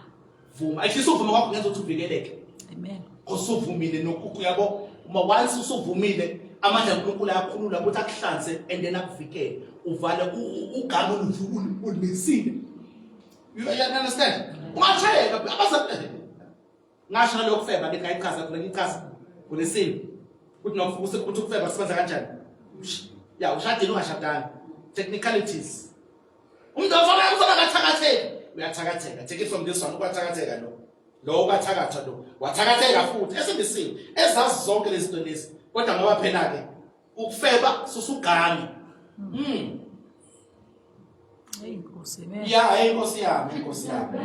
vuma actually uvuma kwakho ngenza ukuthi uvikeleke. Amen. Usuvumile nokukho yabo uma once usuvumile amandla kaNkulunkulu ayakhulula ukuthi akuhlanze and then akuvikele uvale ugama olunesile. You understand? Ungashayeka abazaphela ngasho lokufeba ngichaza kule ngichaza kunesile ukuthi nokufuze ukuthi ukufeba sibenza kanjani. Ya ushadile ungashadanga technicalities. Umuntu ozona kathakatheka uyathakatheka. Take it from this one ukwathakatheka lo ukathakatha lo wathakatheka futhi esindisile ezazi zonke lezi zinto lezi kodwa ngoba phela ke ukufeba susugami. Inkosi amen. Ya inkosi yami inkosi yami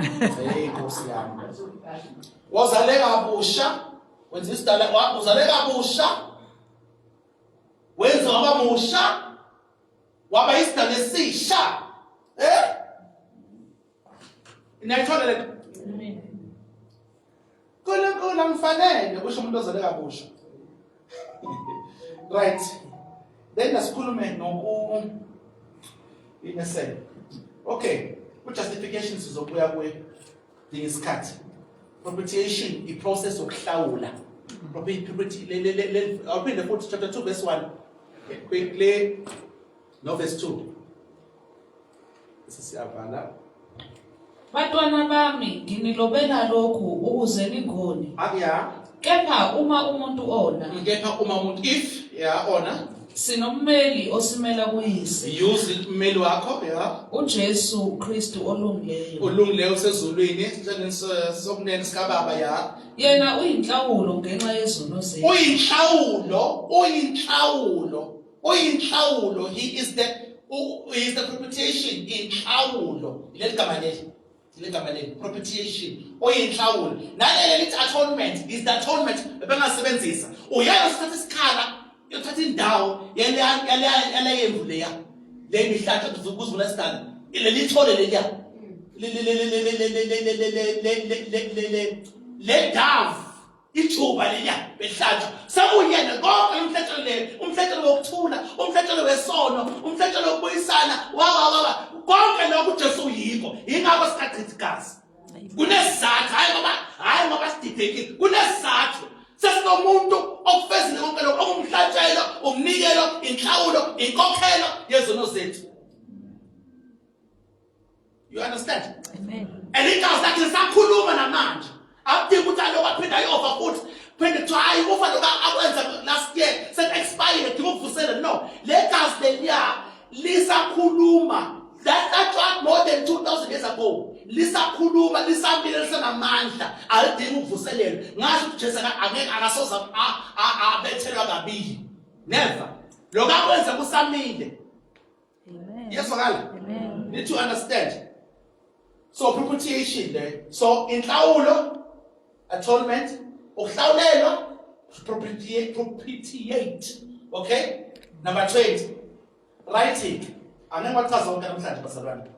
wazaleka kabusha wenza isidala uzaleka kabusha wenza wabamusha waba isidala esisha inayitholela kula mfanele kusho umuntu ozaleka kabusha. Right, then asikhulume noku inesele. Okay, justification sizobuya kwe dingisikhathi. Propitiation i process okuhlawula. Open the 4th chapter 2 verse 1 quickly, no verse 2. Sisiyavala. Bantwana bami nginilobela lokhu ukuze ningoni. Akuya. Kepha uma umuntu ona. Kepha uma umuntu if ona. Sinommeli osimela kuyise. Use ummeli wakho uJesu Kristu olungileyo. Olungileyo usezulwini sokunene sikababa Yena uyinhlawulo ngenxa yezono zethu. Uyinhlawulo. He is the propitiation inhlawulo. Legama leli propitiation oyinhlawulo. Naleli lithi atonement is the atonement ebengasebenzisa. Uyena usithatha isikhala uthatha indawo yale yemvu leya le mihlatha kuzivula isikhala leli thole leya le dove Ijuba leliya behlatshwa sekuyena konke umhlatshelo le umhlatshelo wokuthula umhlatshelo wesono umhlatshelo wokubuyisana konke lokho uJesu yikho ingakho sikachitha igazi kunesizathu hayi ngoba sididekile kunesizathu sesinomuntu okufezile konke lokho okumhlatshelo umnikelo inhlawulo inkokhelo yezono zethu. You understand? Amen. And igazi lakhe lisakhuluma namanje abudingi ukuthi aloku aphinda ayova futhi phinde kuthiwa hayi ukufa lokho akwenza last year sek-expire kudinga ukuvusela. No, le gazi leliya lisakhuluma. That track more than 2,000 years ago lisakhuluma lisambile lisenamandla alidingi ukuvuselelwa. Ngasho ukuthi Jesu angeke akasoze abethelwa kabili. Never. Lokho akwenza kusamile. Amen. Yezwakala? Amen. Need to understand. So propitiation there. So inhlawulo, atonement, ukuhlawulelwa, propitiate. Okay? Number 20. Writing. Angeke wachaza wonke namhlanje bazalwane.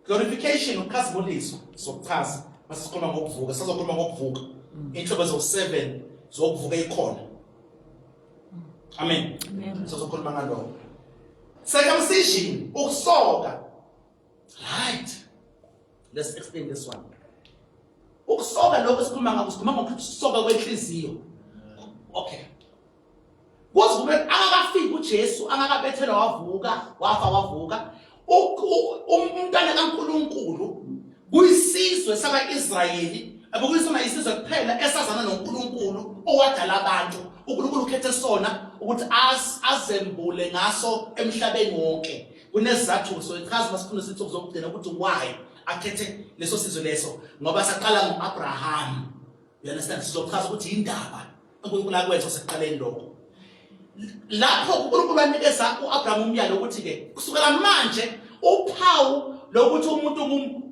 Glorification ukukhazibuliswa sokuchaza. Mase sikhuluma ngokuvuka, sizokhuluma ngokuvuka. Inhlobo zo7 zokuvuka ikhona. Amen. Amen. Sizokhuluma ngalokho. Circumcision, ukusoka. Right. Let's explain this one. Ukusoka lokho sikhuluma ngakho sikhuluma ngokusoka kwenhliziyo. Okay. Kwazi kube angakafiki uJesu angakabethelwa wavuka umntwana kaNkulunkulu kuyisizwe sakaIsrayeli abekuyisona isizwe kuphela esazana noNkulunkulu owadala abantu uNkulunkulu ukhethe sona ukuthi azembule ngaso emhlabeni wonke kunezathu so ichaza masifuna sithi uzokugcina ukuthi why akhethe leso sizwe leso ngoba saqala ngoAbraham. You understand? Sizochaza ukuthi indaba uNkulunkulu akwenza sekuqaleni lokho lapho uNkulunkulu wanikeza uAbraham umyalo ukuthi ke kusukela manje uphawu lokuthi umuntu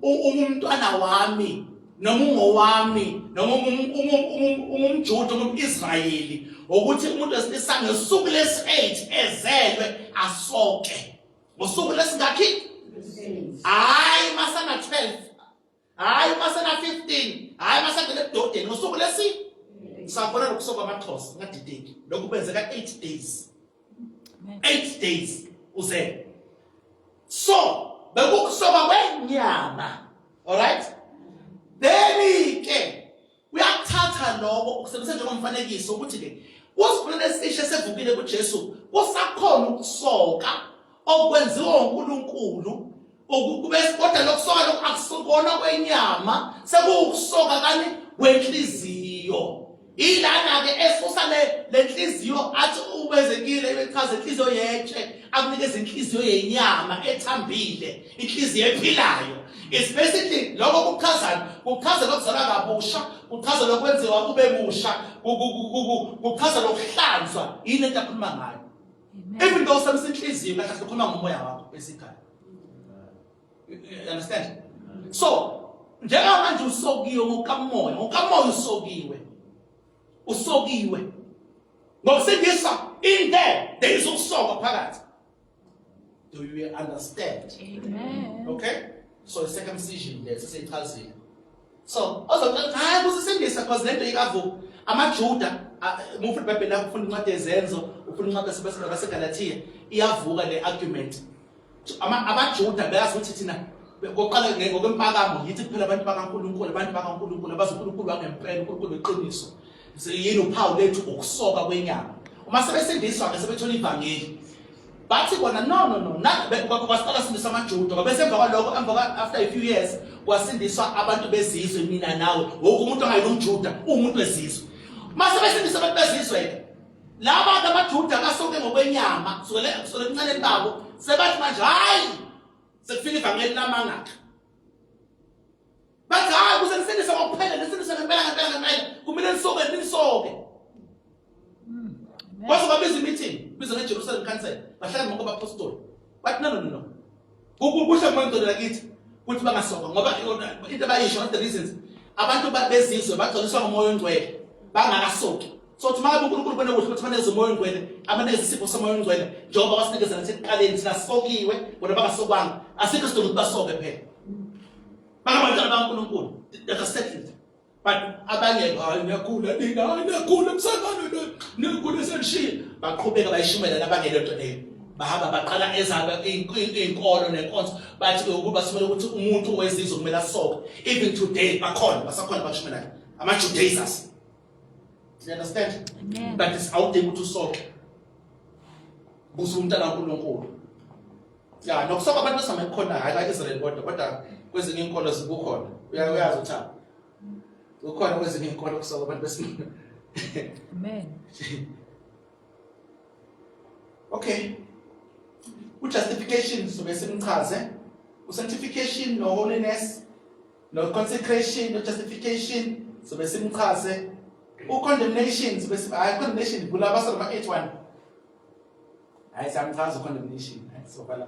umntwana wami noma ungowami noma umJuda umIsrayeli ukuthi umuntu wesilisa ngesuku lesi-8 ezelwe asoke ngosuku lesingakhi hayi masana 12 hayi masana 15 hayi masana ebudodeni ngosuku lesi sabona lokusoka amaXhosa ngadideki lokhu kwenzeka 8 days. 8 days uze so bekukusoka kwenyama. All right, then ke uyathatha lokho ukusebenzisa njengomfanekiso ukuthi ke usibone lesisho sevukile kuJesu kusakhona ukusoka okwenziwa uNkulunkulu okubese kodwa lokusoka lokho akusokona kwenyama sekuwukusoka kani kwenhliziyo. Ilana ke esusa lenhliziyo athi ubezekile echaza inhliziyo yeche akunikeza inhliziyo yenyama ethambile inhliziyo ephilayo. It's basically lokho kuchaza lokuzalwa kabusha kuchaza lokwenziwa kube busha kuchaza lokuhlanzwa yini into akhuluma ngayo. Even though some inhliziyo kahle sikhuluma ngomoya wakho basically. You understand? So njengamanje usokiwe ngokamoya usokiwe ngokusindisa in there is ukusoka phakathi. Do you understand? Amen. Okay, so the circumcision there sesiyichazile. So ozokuthi hayi kusisindisa because lento ikavuka amaJuda mufuthi iBhayibheli lakho ufunda incwadi yezenzo ufunda incwadi yaseGalatia iyavuka le argument. AmaJuda beyazi ukuthi thina koqala ngokwempakamo yithi kuphela abantu bakaNkulunkulu abazuNkulunkulu wangempela uNkulunkulu weqiniso. Yini uphawu lethu ukusoka kwenyama uma sebesindiswa ke sebethola ivangeli bathi bona no kwasaqala sindiswa amaJuda ngoba bese emva kwalokho after a few years kwasindiswa abantu bezizwe mina nawe wonke umuntu ongayinomJuda umuntu wezizwe uma sebesindiswa abantu bezizwe laba amaJuda kasoke ngokwenyama kusukela ekuncane babo sebathi manje hayi sekufika ivangeli lamangaka bathi hayi kusendiswa ngokuphela nesindiswa ngempela kumele nisoke. Kwase babiza meeting biza ngeJerusalem Council bahlala bonke abapostoli bathi no kukusho manje lakithi ukuthi bangasoka ngoba into abayisho the reasons abantu bezizwe bagcoliswa ngomoya ongcwele bangakasoki. Sothi manje uNkulunkulu bone kuhle ukuthi baneze umoya ongcwele abaneze isipho somoya ongcwele njengoba wasinikeza nathi ekuqaleni thina sokiwe bona bangasokwanga asikho isidingo ukuthi basoke phela bangabantwana bakaNkulunkulu that are settled But abanye hayi niyagula nina hayi niyagula msakana niyagula senishiya baqhubeka bayishumela nabangele lento leyo bahamba baqala ezaba inkolo nenkonzo bathi ukuba simele ukuthi umuntu wezizwe kumele asoke even today bakhona basakhona bashumela ama-Judaizers. You understand? Amen. But it's out there to soke busumntana kaNkulunkulu. Ya nokusoka abantu besamekhona hayi la Israel kodwa kwezinye inkolo zibukhona uyazi uthaba ukhona kwezinye inkolo kusoka abantu besimame. Amen. Okay. Justification sobe simchaze. Sanctification no holiness no consecration no justification sobe simchaze. Condemnation sobe condemnation kulaba soma 81. Hayi samchaza condemnation. So bala.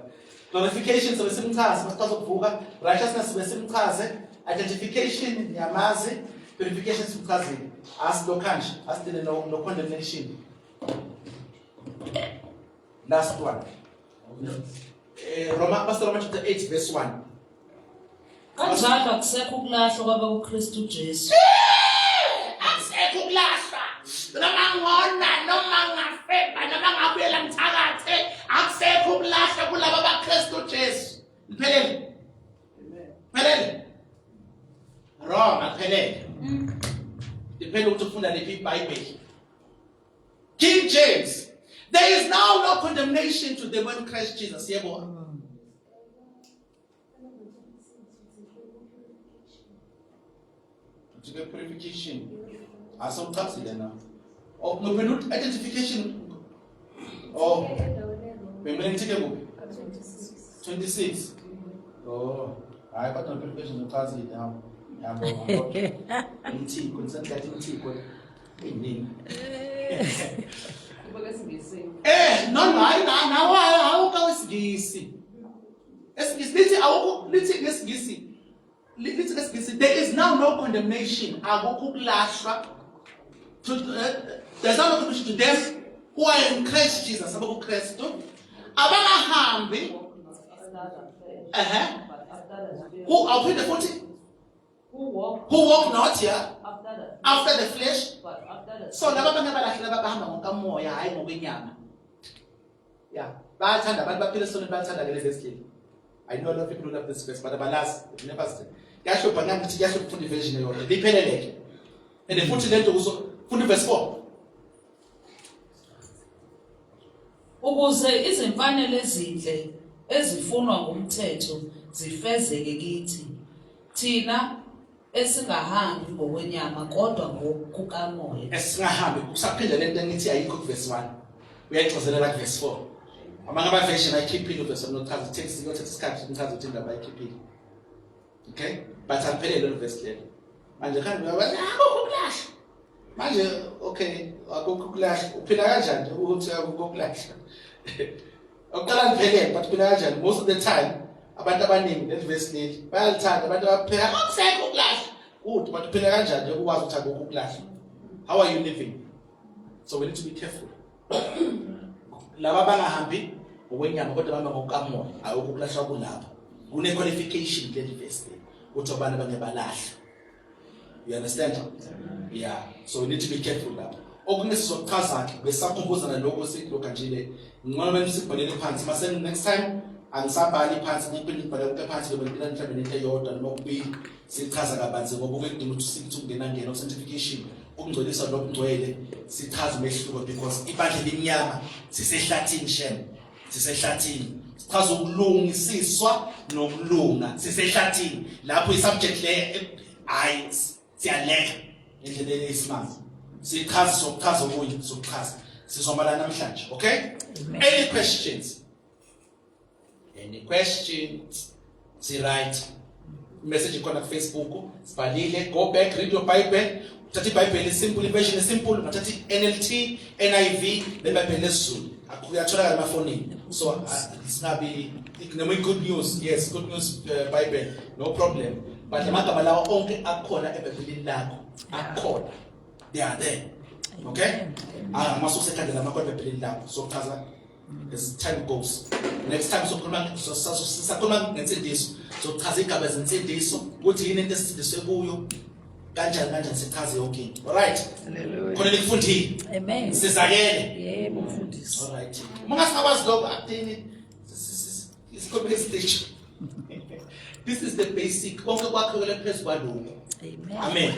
Glorification sobe simchaze masichaza ukuvuka. Righteousness sobe simchaze. Identification yamazi. Purification simchaze. As no kanje, as no condemnation. Last one. Pastor Romans chapter 8 verse 1. Kanjalo akusekho ukulahlwa kwaba kuKristu Jesu. Akusekho ukulahlwa. Noma ngona noma ngafeba noma ngabuyela mthakathe akusekho ukulahlwa kulabo baKristu Jesu. Iphelele. Iphelele. Wrong aphelele. Depende ukuthi ufunda lephi iBhayibheli. King James, there is now no condemnation to them in Christ Jesus. Yebo. To the purification. Asomchazile na. Oh, no penut identification. Oh. Bemlentike kuphi? 26. Oh, hayi kodwa purification uchazile hawo. Yabo. Inthi concentrate inthi kodwa. Iningi. No, awuka wesigisi. Esingisi lithi esingisi there is now no condemnation. Akukho ukulashwa. There's no condemnation to them who are in Christ Jesus. Abakho Kristu. Abangahambi. Who are the 40? Who walk not here after the flesh. So laba banye abalahla abahamba ngokamoya hayi ngokwenyama. Yeah. Bayathanda abantu baphila sonke bayathanda le verse le. I know a lot of people love this verse but abalas never say. Yasho bhanga ngithi yasho ukufunda iversion yona. Lipheleleke. And futhi lento kufunda verse 4. Ukuze izimfanelo ezinhle ezifunwa ngumthetho zifezeke kithi. Thina esingahambi ngokwenyama kodwa ngokukamoya. Esingahambi kusaphinda lento engithi ayikho verse 1. Uyayixozelela verse 4. Amanye ama-version ayikhipile verse 1 nochaza text isikhathi ngichaza ukuthi indaba ayikhipile. Okay? But angiphelele lo verse lelo. Manje khani uyabazi ukulahla. Manje okay, akukulahla. Uphila kanjani ukuthi akukulahla? Oqala ngiphelele but uphila kanjani most of the time abantu abaningi le verse leli bayalithanda abantu abaphela akusekho ukulahla. Good but uphila kanjani ukwazi ukuthi akukulahla? How are you living? So we need to be careful. Laba bangahambi ngokwenyama kodwa bamba ngokamoya akukulahla kulapha. Kune qualification le verse le. Uthi abantu bangebalahla. You understand? Yeah. So we need to be careful lapho. Okunesizochaza ke besakhumbuzana lokho sikho kanjile. Ngcono benisibhalele phansi. Mase next time angisabhali phansi ngiphinda ngibhale phansi lobe ngiphinda mhlawumbe into eyodwa noma ukubili sichaza kabanzi ngoba kwedinga ukuthi sithi ungena certification ukungcoliswa nokungcwele sichaza umehluko because ibandla lemnyama sisehlathini shem sisehlathini sichaza ukulungisiswa nokulunga sisehlathini lapho isubject le hayi siyaleka indlela eyisimanga sichaza sokuchaza okunye sokuchaza sizomala namhlanje. Okay? Any questions? Any questions? Right. Message on Facebook. Sibhalile. Go back, read your Bible. Uthatha iBhayibheli simple version simple. Uthatha NLT, NIV, leBhayibheli lesizulu. Akuyatholakala emafonini. So singabi good news. Yes, good news Bible. No problem. But amagama lawo onke akhona eBhayibhelini lakho. Akhona. They are there. Okay? Masuku sekhandela amakhono eBhayibhelini lakho. So chaza as time goes. Next time sisakhuluma ngensindiso. So chaza igaba zensindiso ukuthi yini into esindiswe kuyo. kanjani sichaze yonke into. Alright. Hallelujah. Khona nikufundile. Amen. Sizakele. Yebo mfundisi. Alright. Mungasakwazi lokho athini isikhombe stage. This is the basic. Konke kwakhekele phezulu kwalokho. Amen. Amen.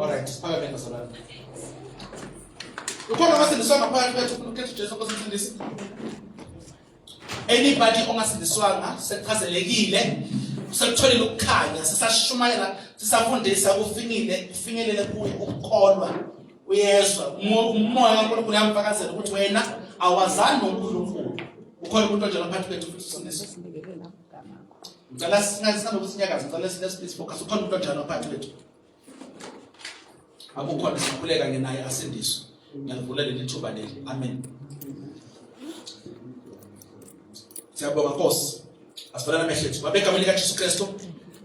Alright, siphakame ngasalana. Ukhona ngasindiswa ngaphakathi kwethu ukhethe Jesu nkosindisi. Anybody ongasindiswanga sekuchazelekile usekutholile ukukhanya sisashumayela sisafundisa kufinyelele kuye ukukholwa uyezwa umoya kaNkulunkulu uyamfakazela ukuthi wena awazani noNkulunkulu ukhona umuntu onjalo phakathi kwethu futhi sonisa ngicela singazisambe kusinyakaza ngicela let's focus ukhona umuntu onjalo phakathi kwethu akukhona sikhuleka ngenaye asindiswe ngiyalivulela lithuba leli amen. Siyabonga Nkosi. Asibalana mehlethu. Babeka amandla kaJesu Kristu.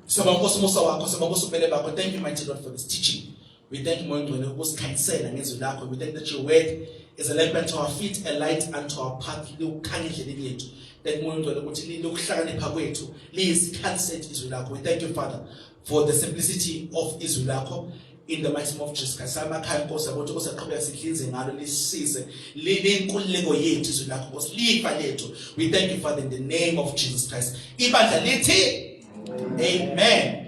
Siyabonga Nkosi umusa wakho, siyabonga usubele bakho. Thank you mighty Lord for this teaching. We thank you Moyo ukusikhanyisela ngezwi lakho. We thank that your word is a lamp unto our feet, a light unto our path. Liukhanye endleleni yethu. Thank you Moyo ukuthi lilokuhlakanipha kwethu. Liyisikhanyisela izwi lakho. We thank you Father for the simplicity of izwi lakho. In the mighty name of Jesus Christ, amakhaya Nkosi abantu osaqhubeka sihlinze ngalo lisize linkululeko yethu izwi lakho Nkosi lifa lethu. We thank you Father in the name of Jesus Christ. Ibandla lithi amen.